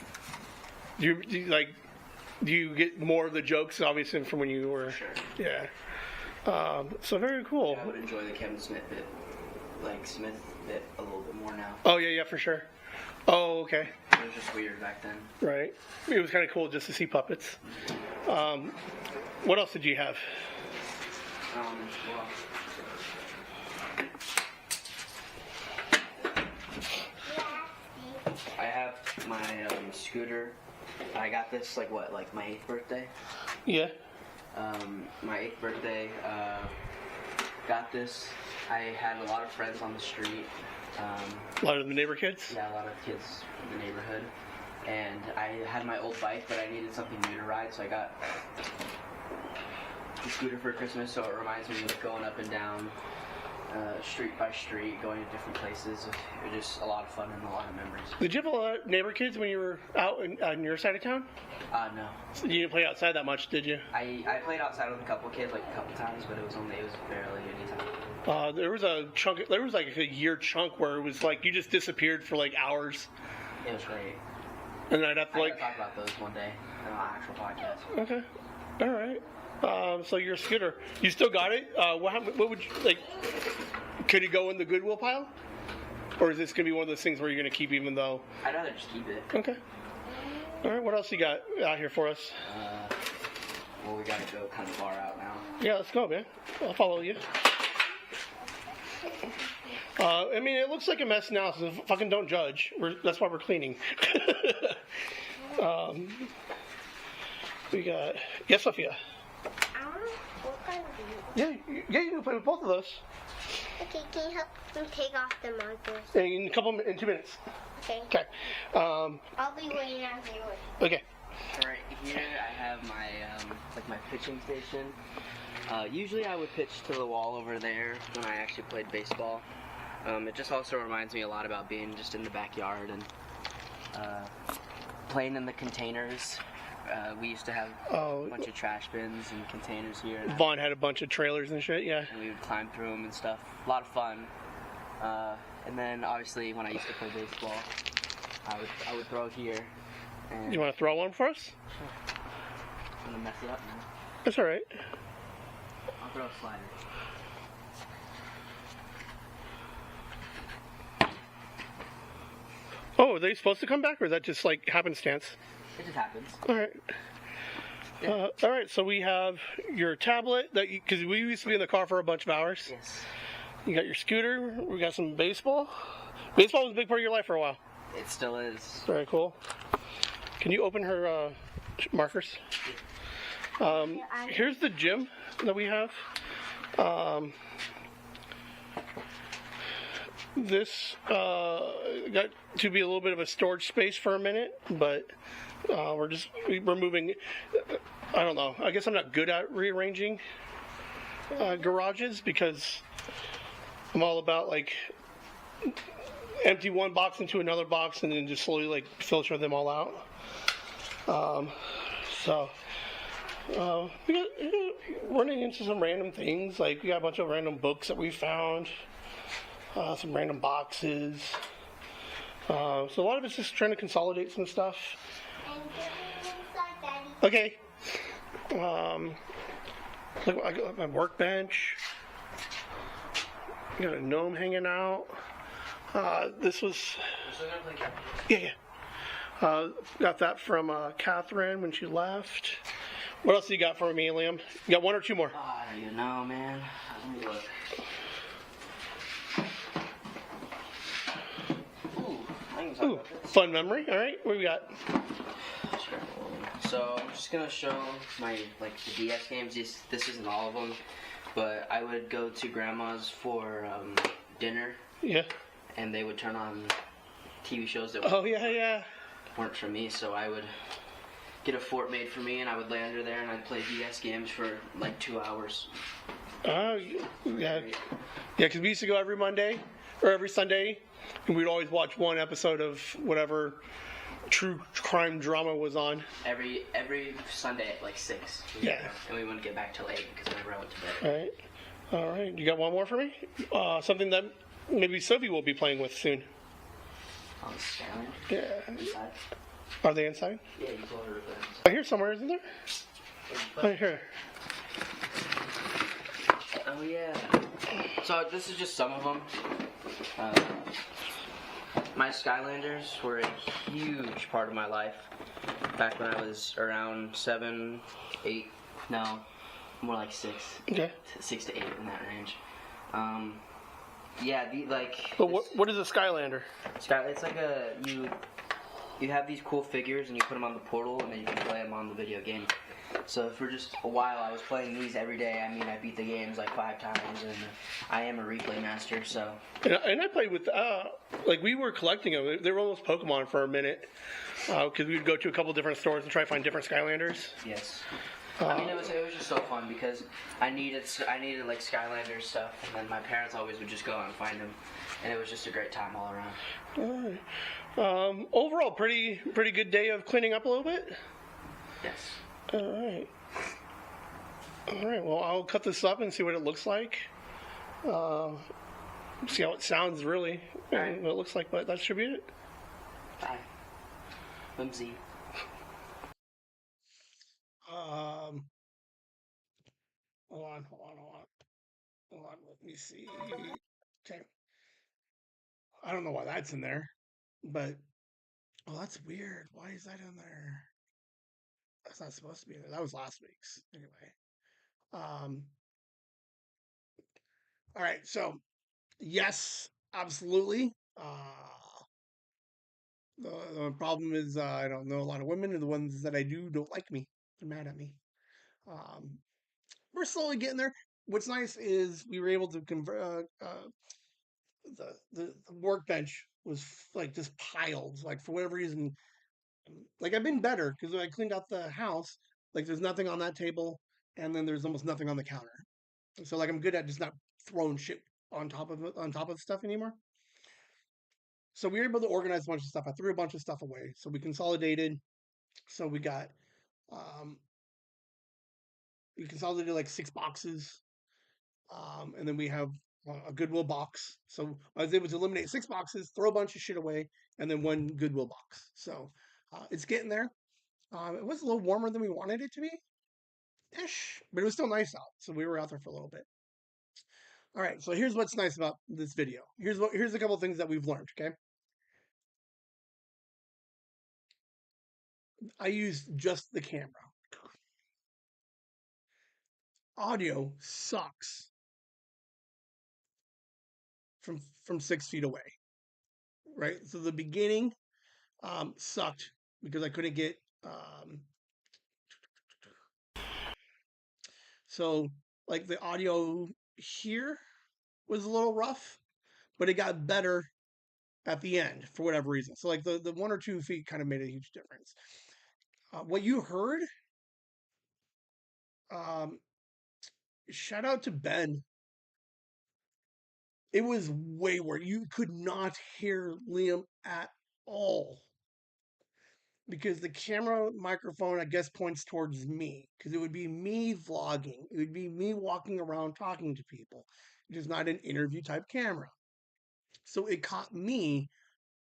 Do you get more of the jokes, obviously, from when you were? Sure. Yeah. So very cool. Yeah, I would enjoy the Kevin Smith bit, a little bit more now. Oh yeah, for sure. Oh, okay. It was just weird back then. Right. It was kind of cool just to see puppets. What else did you have? I have my scooter. I got this like my 8th birthday. Yeah. My 8th birthday. Got this. I had a lot of friends on the street. A lot of the neighbor kids? Yeah, a lot of kids in the neighborhood. And I had my old bike, but I needed something new to ride, so I got the scooter for Christmas, so it reminds me of going up and down street by street, going to different places. It was just a lot of fun and a lot of memories. Did you have a lot of neighbor kids when you were out on your side of town? No. So you didn't play outside that much, did you? I played outside with a couple kids, like a couple times, but it was barely any time. There was like a year chunk where it was like you just disappeared for like hours. It was great. And I'd have to I gotta talk about those one day on an actual podcast. Okay. All right. So your scooter, you still got it? What would you like? Could it go in the Goodwill pile, or is this gonna be one of those things where you're gonna keep even though? I'd rather just keep it. Okay. All right. What else you got out here for us? Well, we gotta go kind of far out now. Yeah, let's go, man. I'll follow you. I mean, it looks like a mess now, so fucking don't judge. That's why we're cleaning. We got... Yes, Sophia? What kind of Yeah, you can play with both of those. Okay, can you help me take off the markers? In 2 minutes. Okay. Okay. I'll be waiting out here. Okay. Right here, I have my like my pitching station. Usually, I would pitch to the wall over there when I actually played baseball. It just also reminds me a lot about being just in the backyard and playing in the containers. We used to have a bunch of trash bins and containers here. And Vaughn had a bunch of trailers and shit, yeah. and we would climb through them and stuff. A lot of fun. And then obviously when I used to play baseball, I would throw here. And You want to throw one for us? I'm gonna mess it up now. That's alright. I'll throw a slider. Oh, are they supposed to come back, or is that just like happenstance? It just happens. Alright. Alright, so we have your tablet, because we used to be in the car for a bunch of hours. Yes. You got your scooter, we got some baseball. Baseball was a big part of your life for a while. It still is. Very cool. Can you open her markers? Here's the gym that we have. This got to be a little bit of a storage space for a minute, but we're moving. I don't know. I guess I'm not good at rearranging garages because I'm all about like empty one box into another box and then just slowly like filter them all out. We got running into some random things. Like we got a bunch of random books that we found, some random boxes. So a lot of it's just trying to consolidate some stuff. And get inside, Daddy. Okay. Look, I got my workbench. Got a gnome hanging out. This was. Yeah. Got that from Catherine when she left. What else you got for me, Liam? You got one or two more? I don't even know, man. Let me look. Ooh, fun memory. All right, what do we got? So I'm just gonna show my the DS games. This isn't all of them, but I would go to grandma's for dinner, Yeah. and they would turn on TV shows that Oh yeah. weren't for me. So I would get a fort made for me, and I would lay under there, and I'd play DS games for like 2 hours. Yeah. Yeah, because we used to go every Monday or every Sunday, and we'd always watch one episode of whatever true crime drama was on. Every Sunday at like 6. Yeah. And we wouldn't get back till 8 because whenever I went to bed. All right. You got one more for me? Something that maybe Sophie will be playing with soon. On the stand. Yeah. Inside. Are they inside? Yeah, you told her to put it Right here somewhere, isn't there? Right here. Oh yeah. So this is just some of them. My Skylanders were a huge part of my life. Back when I was around 7, 8, no, more like 6. Okay. 6 to 8 in that range. Yeah, But what is a Skylander? It's like you have these cool figures and you put them on the portal and then you can play them on the video game. So for just a while I was playing these every day. I mean, I beat the games like 5 times, and I am a replay master, so. And I played with, we were collecting them. They were almost Pokemon for a minute, because we'd go to a couple different stores and try to find different Skylanders. Yes. I mean, it was just so fun because I needed like Skylander stuff, and then my parents always would just go out and find them, and it was just a great time all around. All right. Overall, pretty good day of cleaning up a little bit. Yes. All right. Well, I'll cut this up and see what it looks like. See how it sounds, really, and what it looks like. But that should be it. Bye. Whimsy. Hold on. Let me see. Okay. I don't know why that's in there, but that's weird. Why is that in there? That's not supposed to be in there. That was last week's anyway. All right. So yes, absolutely. The problem is I don't know a lot of women, and the ones that I do don't like me. They're mad at me. Um, we're slowly getting there. What's nice is we were able to convert the workbench was like just piled. Like for whatever reason, like I've been better because when I cleaned out the house, like there's nothing on that table, and then there's almost nothing on the counter. So like I'm good at just not throwing shit on top of stuff anymore. So we were able to organize a bunch of stuff. I threw a bunch of stuff away. So we consolidated. So um, we consolidated like 6 boxes, and then we have a Goodwill box. So I was able to eliminate 6 boxes, throw a bunch of shit away, and then one Goodwill box. So it's getting there. It was a little warmer than we wanted it to be, ish, but it was still nice out. So we were out there for a little bit. All right. So here's what's nice about this video. Here's a couple of things that we've learned. Okay. I used just the camera. Audio sucks from 6 feet away, right? So the beginning sucked because I couldn't get so like the audio here was a little rough, but it got better at the end for whatever reason. So like the 1 or 2 feet kind of made a huge difference. What you heard, um, shout out to Ben. It was way worse. You could not hear Liam at all because the camera microphone, I guess, points towards me because it would be me vlogging. It would be me walking around talking to people. It is not an interview type camera. So it caught me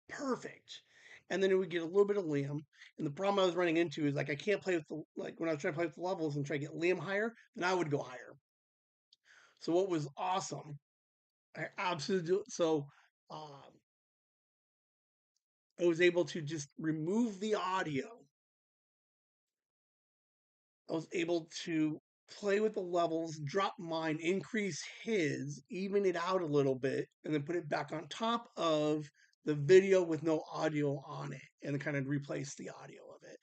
perfect. And then it would get a little bit of Liam. And the problem I was running into is like I can't play with the like when I was trying to play with the levels and try to get Liam higher, then I would go higher. So what was awesome, I absolutely so I was able to just remove the audio. I was able to play with the levels, drop mine, increase his, even it out a little bit, and then put it back on top of the video with no audio on it, and kind of replace the audio of it.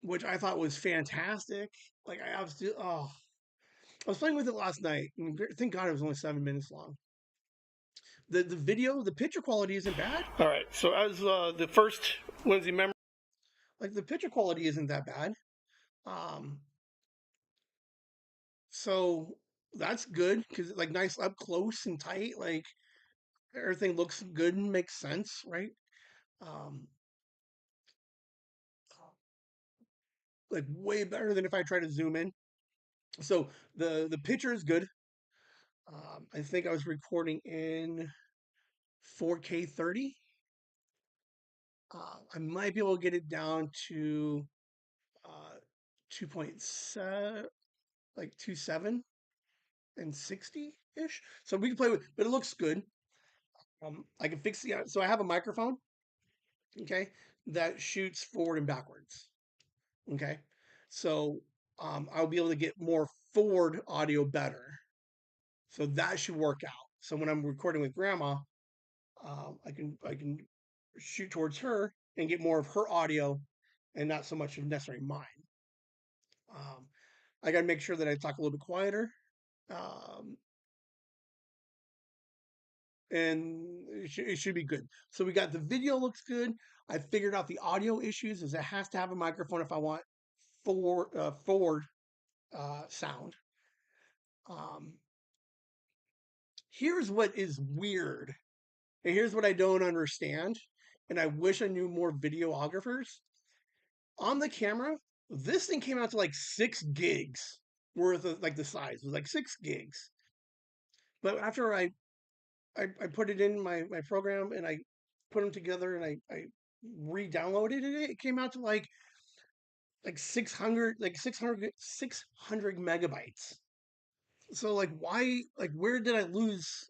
Which I thought was fantastic. Like I absolutely, I was playing with it last night. And thank God it was only 7 minutes long. The video, the picture quality isn't bad. All right, so as the first Whimsy member, like the picture quality isn't that bad. So that's good because like nice up close and tight. Like everything looks good and makes sense, right? Um, like way better than if I try to zoom in. So the picture is good. I think I was recording in 4K 30. I might be able to get it down to 2.7, like 2.7 and 60 ish. So we can play with, but it looks good. I can fix the. So I have a microphone, okay, that shoots forward and backwards. Okay, so I'll be able to get more forward audio better. So that should work out. So when I'm recording with Grandma, I can shoot towards her and get more of her audio, and not so much of necessarily mine. I got to make sure that I talk a little bit quieter, um, and it should be good. So we got the video looks good. I figured out the audio issues is it has to have a microphone if I want forward sound. Um, here's what is weird, and here's what I don't understand, and I wish I knew more videographers. On the camera, this thing came out to like 6 gigs worth of like the size it was like 6 gigs. But after I put it in my program and I put them together and I re-downloaded it, it came out to like 600 600 megabytes. So like why like where did I lose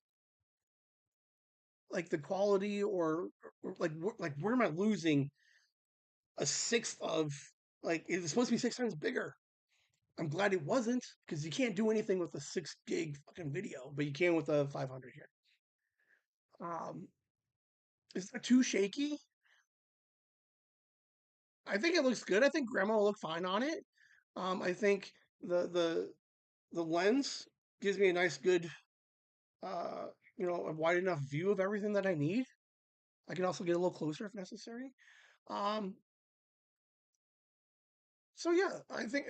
like the quality or like where am I losing a sixth of like it's supposed to be 6 times bigger? I'm glad it wasn't, because you can't do anything with a 6 gig fucking video, but you can with a 500 here. Is that too shaky? I think it looks good. I think Grandma will look fine on it. I think the lens gives me a nice, good, uh, a wide enough view of everything that I need. I can also get a little closer if necessary. Um, so yeah, I think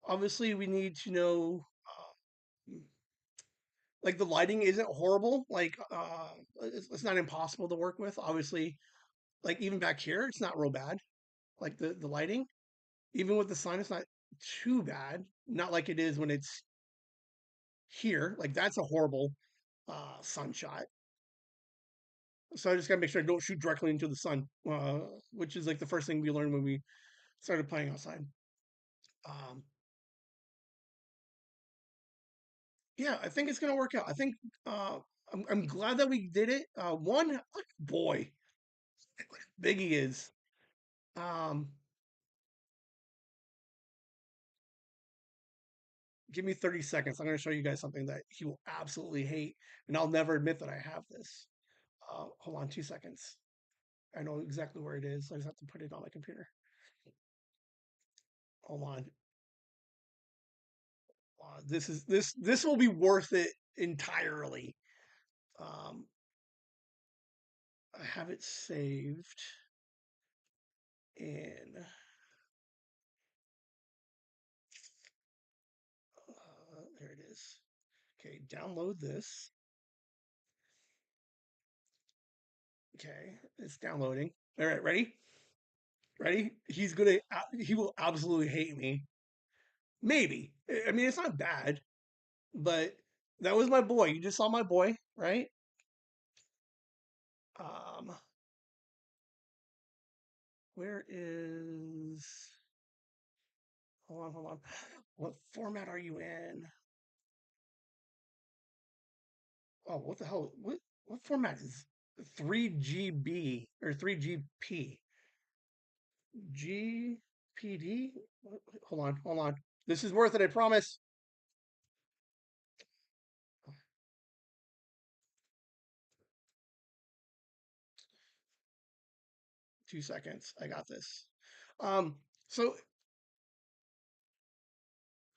obviously we need to know like the lighting isn't horrible. Like it's not impossible to work with. Obviously, like even back here, it's not real bad. Like the lighting, even with the sun, it's not too bad. Not like it is when it's here. Like that's a horrible sun shot. So I just gotta make sure I don't shoot directly into the sun, which is like the first thing we learned when we started playing outside. Um, yeah, I think it's gonna work out. I think I'm glad that we did it. One, boy, big he is. Um, Give me 30 seconds. I'm gonna show you guys something that he will absolutely hate, and I'll never admit that I have this. Hold on, 2 seconds. I know exactly where it is. I just have to put it on my computer. Hold on. This will be worth it entirely. Um, I have it saved in. There it is. Okay, download this. Okay, it's downloading. All right, ready? Ready? He will absolutely hate me. Maybe. I mean, it's not bad, but that was my boy. You just saw my boy, right? Um, where is? Hold on, hold on. What format are you in? Oh, what the hell? What format is 3GB or 3GP? GPD? Hold on, hold on. This is worth it, I promise. 2 seconds. I got this. Um, so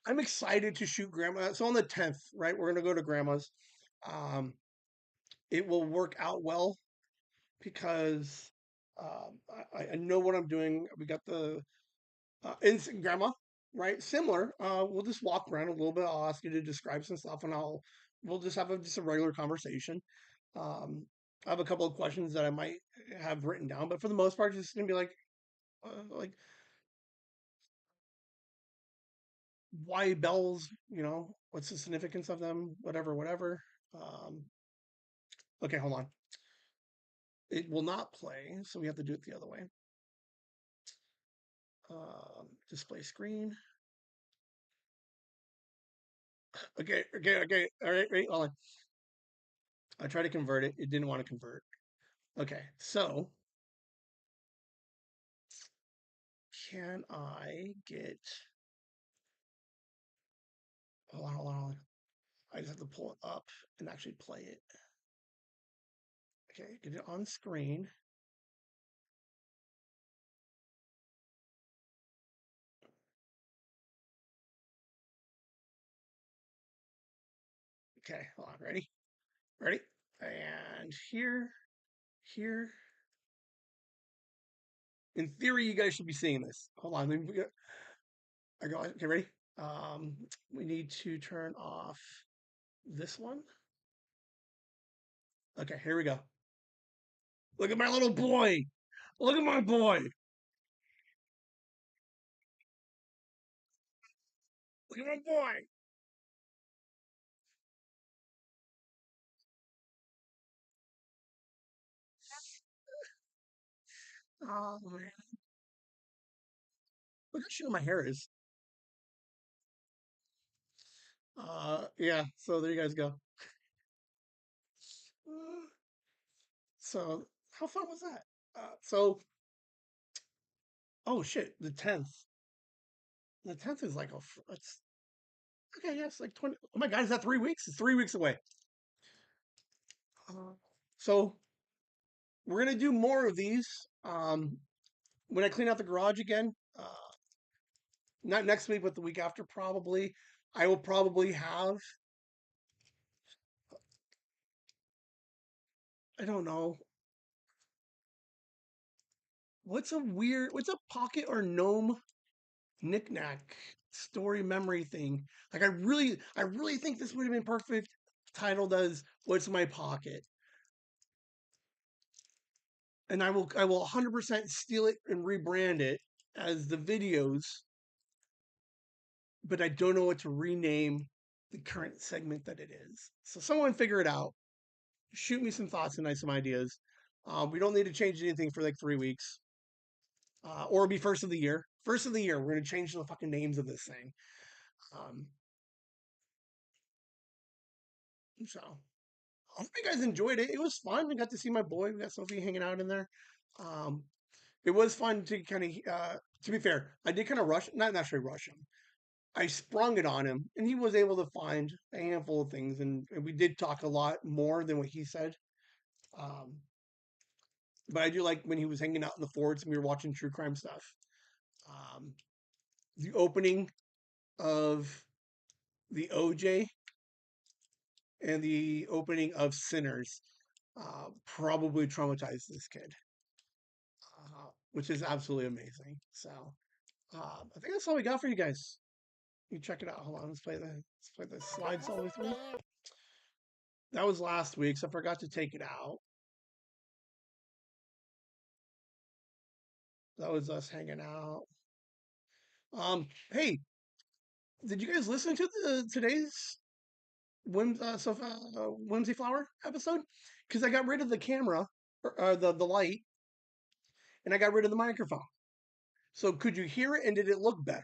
I'm excited to shoot grandma. So on the 10th, right? We're gonna go to grandma's. Um, it will work out well because I know what I'm doing. We got the instant grandma, right? Similar. We'll just walk around a little bit. I'll ask you to describe some stuff, and we'll just have just a regular conversation. I have a couple of questions that I might have written down, but for the most part, it's just gonna be like why bells? What's the significance of them? Whatever, whatever. Um, okay, hold on. It will not play, so we have to do it the other way. Display screen. Okay, okay, okay. All right, wait, hold on. I tried to convert it. It didn't want to convert. Okay, so can I get? Hold on, hold on, hold on. I just have to pull it up and actually play it. Okay, get it on screen. Okay, hold on. Ready? Ready? And here. In theory, you guys should be seeing this. Hold on. I go. Okay, ready? Um, we need to turn off this one. Okay, here we go. Look at my little boy. Look at my boy. Look at my boy. Oh man. Look how short my hair is. Yeah. So there you guys go. So how fun was that? So oh shit, the 10th. The 10th is like it's okay. Yes, like 20. Oh my God, is that 3 weeks? It's 3 weeks away. So we're gonna do more of these. When I clean out the garage again, not next week, but the week after, probably. I will probably have. I don't know. What's a pocket or gnome knickknack story memory thing? Like I really think this would have been perfect titled as "What's in My Pocket," and I will 100% steal it and rebrand it as the videos, but I don't know what to rename the current segment that it is. So someone figure it out. Shoot me some thoughts and some ideas. We don't need to change anything for like 3 weeks. Or it'll be first of the year. First of the year, we're gonna change the fucking names of this thing. Um, so I hope you guys enjoyed it. It was fun. We got to see my boy. We got Sophie hanging out in there. Um, it was fun to kind of. To be fair, I did kind of rush, not necessarily rush him. I sprung it on him, and he was able to find a handful of things, and we did talk a lot more than what he said. Um, but I do like when he was hanging out in the forts and we were watching true crime stuff. Um, the opening of the OJ and the opening of Sinners probably traumatized this kid, which is absolutely amazing. So I think that's all we got for you guys. You check it out. Hold on, let's play the slides all the way through. That was last week, so I forgot to take it out. That was us hanging out. Hey, did you guys listen to today's Whimsy Flower episode? Because I got rid of the camera, or the light, and I got rid of the microphone. So could you hear it, and did it look better?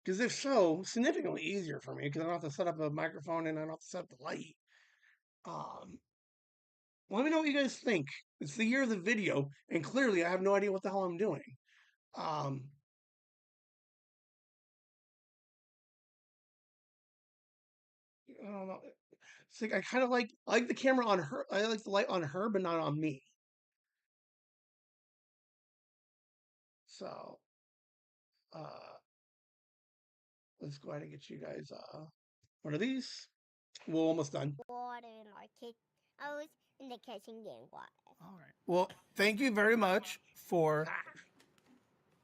Because if so, significantly easier for me because I don't have to set up a microphone and I don't have to set up the light. Um, Let me know what you guys think. It's the year of the video, and clearly I have no idea what the hell I'm doing. Um, I don't know. It's like I like the camera on her. I like the light on her, but not on me. So uh, let's go ahead and get you guys one of these. We're almost done. Water in our kitchen. I was in the kitchen getting water. All right. Well, thank you very much for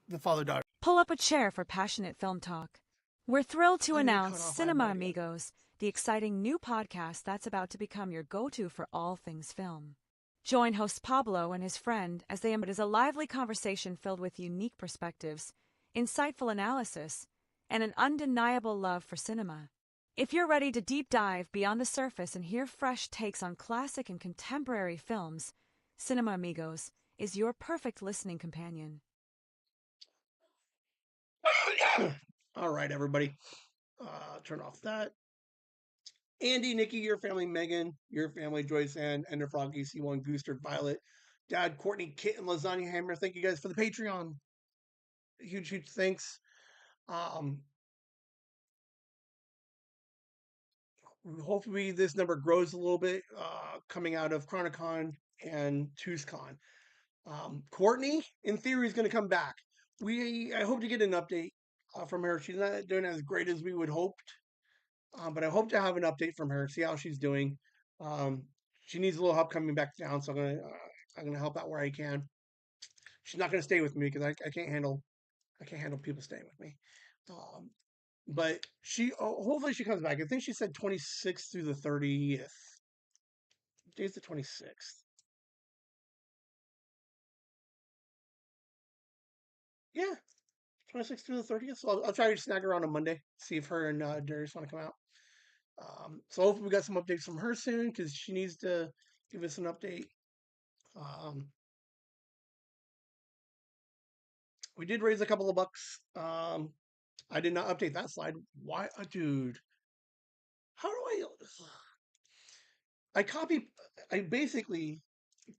the father-daughter. Pull up a chair for passionate film talk. We're thrilled to I'm gonna announce cut off Cinema my audio. Amigos, the exciting new podcast that's about to become your go-to for all things film. Join host Pablo and his friend as they emit a lively conversation filled with unique perspectives, insightful analysis, and an undeniable love for cinema. If you're ready to deep dive beyond the surface and hear fresh takes on classic and contemporary films, Cinema Amigos is your perfect listening companion. All right, everybody. Turn off that. Andy, Nikki, your family, Megan, your family, Joyce, and Ender Froggy, C1, Gooster, Violet, Dad, Courtney, Kit, and Lasagna Hammer. Thank you guys for the Patreon. Huge, huge thanks. Hopefully this number grows a little bit coming out of Chronicon and TuesCon. Courtney, in theory, is going to come back. I hope to get an update from her. She's not doing as great as we would hoped, but I hope to have an update from her, see how she's doing. She needs a little help coming back down, so I'm gonna help out where I can. She's not gonna stay with me because I can't handle people staying with me. But hopefully she comes back. I think she said 26th through the 30th. Today's the 26th. Yeah, 26th through the 30th. So I'll try to snag her on a Monday, see if her and Darius want to come out. So hopefully we got some updates from her soon because she needs to give us an update. We did raise a couple of bucks. I did not update that slide. Why, dude? How do I basically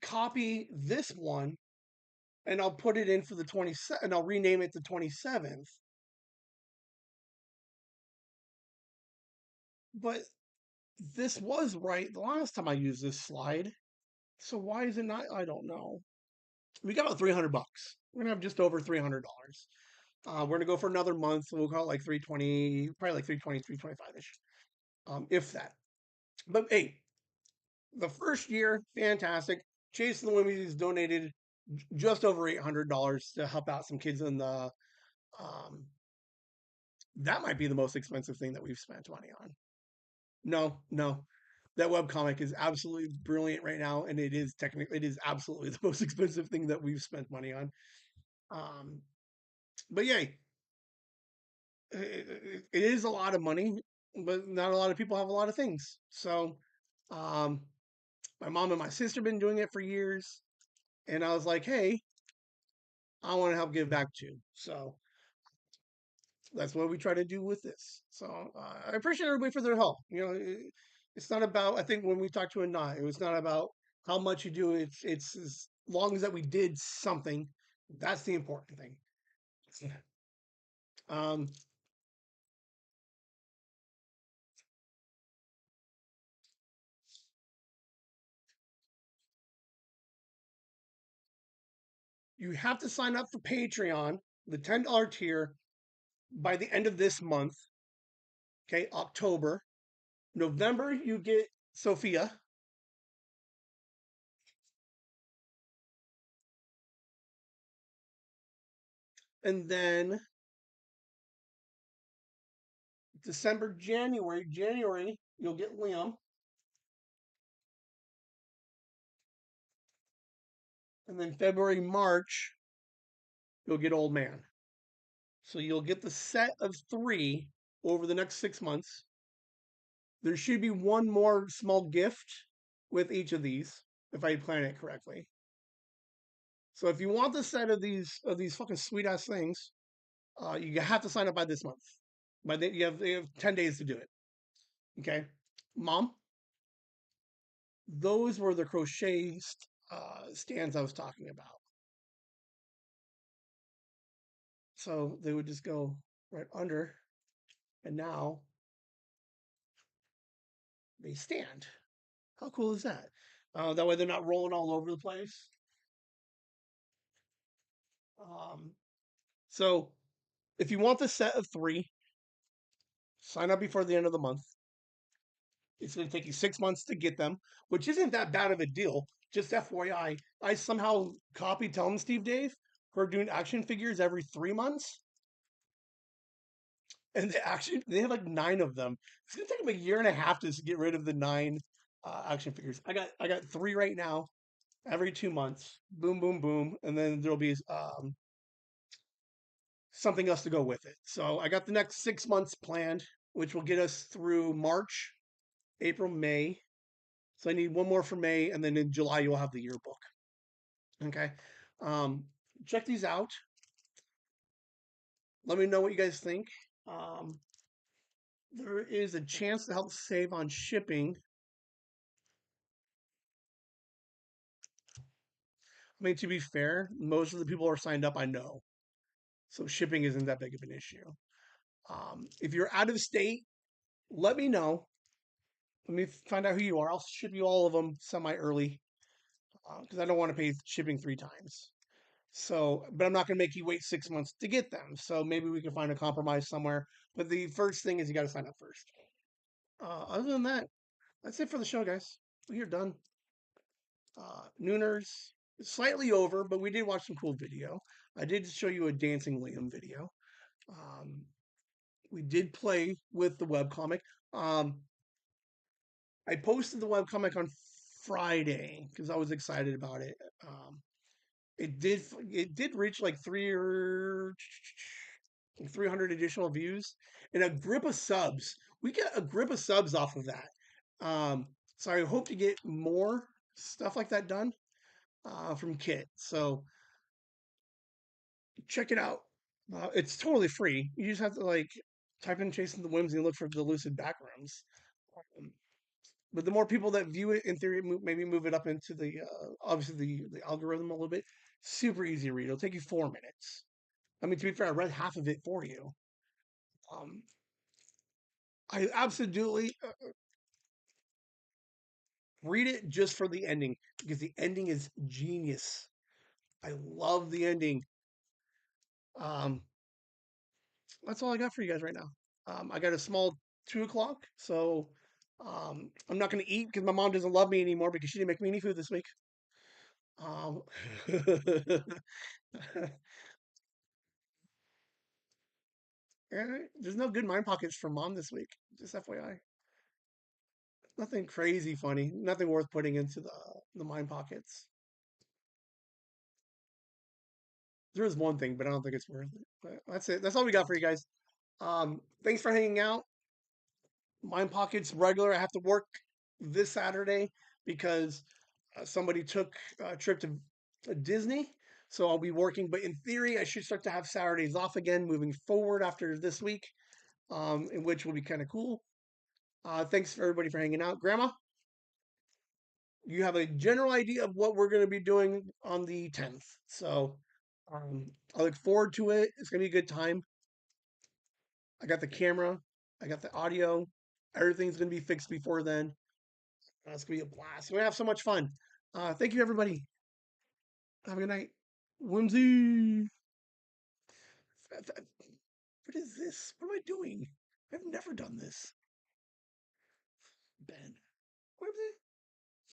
copy this one and I'll put it in for the 27th and I'll rename it the 27th. But this was right the last time I used this slide. So why is it not? I don't know. We got about $300. We're gonna have just over $300. We're gonna go for another month. We'll call it like 320, probably like 320, 325-ish, if that. But hey, the first year, fantastic. Chase and the Whimsies donated just over $800 to help out some kids in the. Um, that might be the most expensive thing that we've spent money on. No, that webcomic is absolutely brilliant right now, and it is absolutely the most expensive thing that we've spent money on. Um, but yay, it is a lot of money, but not a lot of people have a lot of things. So, um, my mom and my sister have been doing it for years, and I was like, hey, I want to help give back too. So that's what we try to do with this. So I appreciate everybody for their help. It's not about. I think when we talked to Anat, it was not about how much you do. It's as long as that we did something. That's the important thing. Um, you have to sign up for Patreon, the $10 tier, by the end of this month. Okay, October. November, you get Sophia. And then December, January, you'll get Liam. And then February, March, you'll get Old Man. So you'll get the set of 3 over the next 6 months. There should be one more small gift with each of these, if I plan it correctly. So if you want the set of these fucking sweet ass things, you have to sign up by this month. You have 10 days to do it. Okay, Mom. Those were the crochet stands I was talking about. So they would just go right under, and now they stand. How cool is that? That way they're not rolling all over the place. So if you want the set of 3, sign up before the end of the month. It's going to take you 6 months to get them, which isn't that bad of a deal. Just FYI, I somehow copied Tell 'em Steve Dave for doing action figures every 3 months. And they have like 9 of them. It's gonna take them a year and a half to get rid of the 9 action figures. I got 3 right now. Every 2 months, boom, boom, boom, and then there'll be something else to go with it. So I got the next 6 months planned, which will get us through March, April, May. So I need one more for May, and then in July you'll have the yearbook. Okay, check these out. Let me know what you guys think. There is a chance to help save on shipping. I mean, to be fair, most of the people who are signed up, I know. So shipping isn't that big of an issue. If you're out of state, let me know. Let me find out who you are. I'll ship you all of them semi-early because I don't want to pay shipping 3 times. So, but I'm not going to make you wait 6 months to get them. So maybe we can find a compromise somewhere. But the first thing is you got to sign up first. Other than that, that's it for the show, guys. We are done. Nooners, slightly over, but we did watch some cool video. I did show you a Dancing Liam video. We did play with the webcomic. I posted the webcomic on Friday because I was excited about it. It did reach like 300 additional views and a grip of subs. We get a grip of subs off of that. So I hope to get more stuff like that done from Kit. So check it out. It's totally free. You just have to like type in Chasing the Whimsy and look for the Lucid Backrooms. But the more people that view it, in theory, maybe move it up into the obviously the algorithm a little bit. Super easy to read. It'll take you 4 minutes. I mean, to be fair, I read half of it for you. Um, I absolutely read it just for the ending because the ending is genius. I love the ending. Um, that's all I got for you guys right now. I got a small 2 o'clock, so I'm not going to eat because my mom doesn't love me anymore because she didn't make me any food this week. Um, there's no good mind pockets for mom this week. Just FYI, nothing crazy funny, nothing worth putting into the mind pockets. There is one thing, but I don't think it's worth it. But that's it. That's all we got for you guys. Thanks for hanging out. Mind pockets regular. I have to work this Saturday because somebody took a trip to Disney. So I'll be working, but in theory, I should start to have Saturdays off again moving forward after this week, in which will be kind of cool. Thanks for everybody for hanging out. Grandma, you have a general idea of what we're going to be doing on the 10th. So I look forward to it. It's going to be a good time. I got the camera, I got the audio. Everything's going to be fixed before then. It's going to be a blast. We're going to have so much fun. Thank you, everybody. Have a good night. Whimsy. What is this? What am I doing? I've never done this. Ben. Whimsy.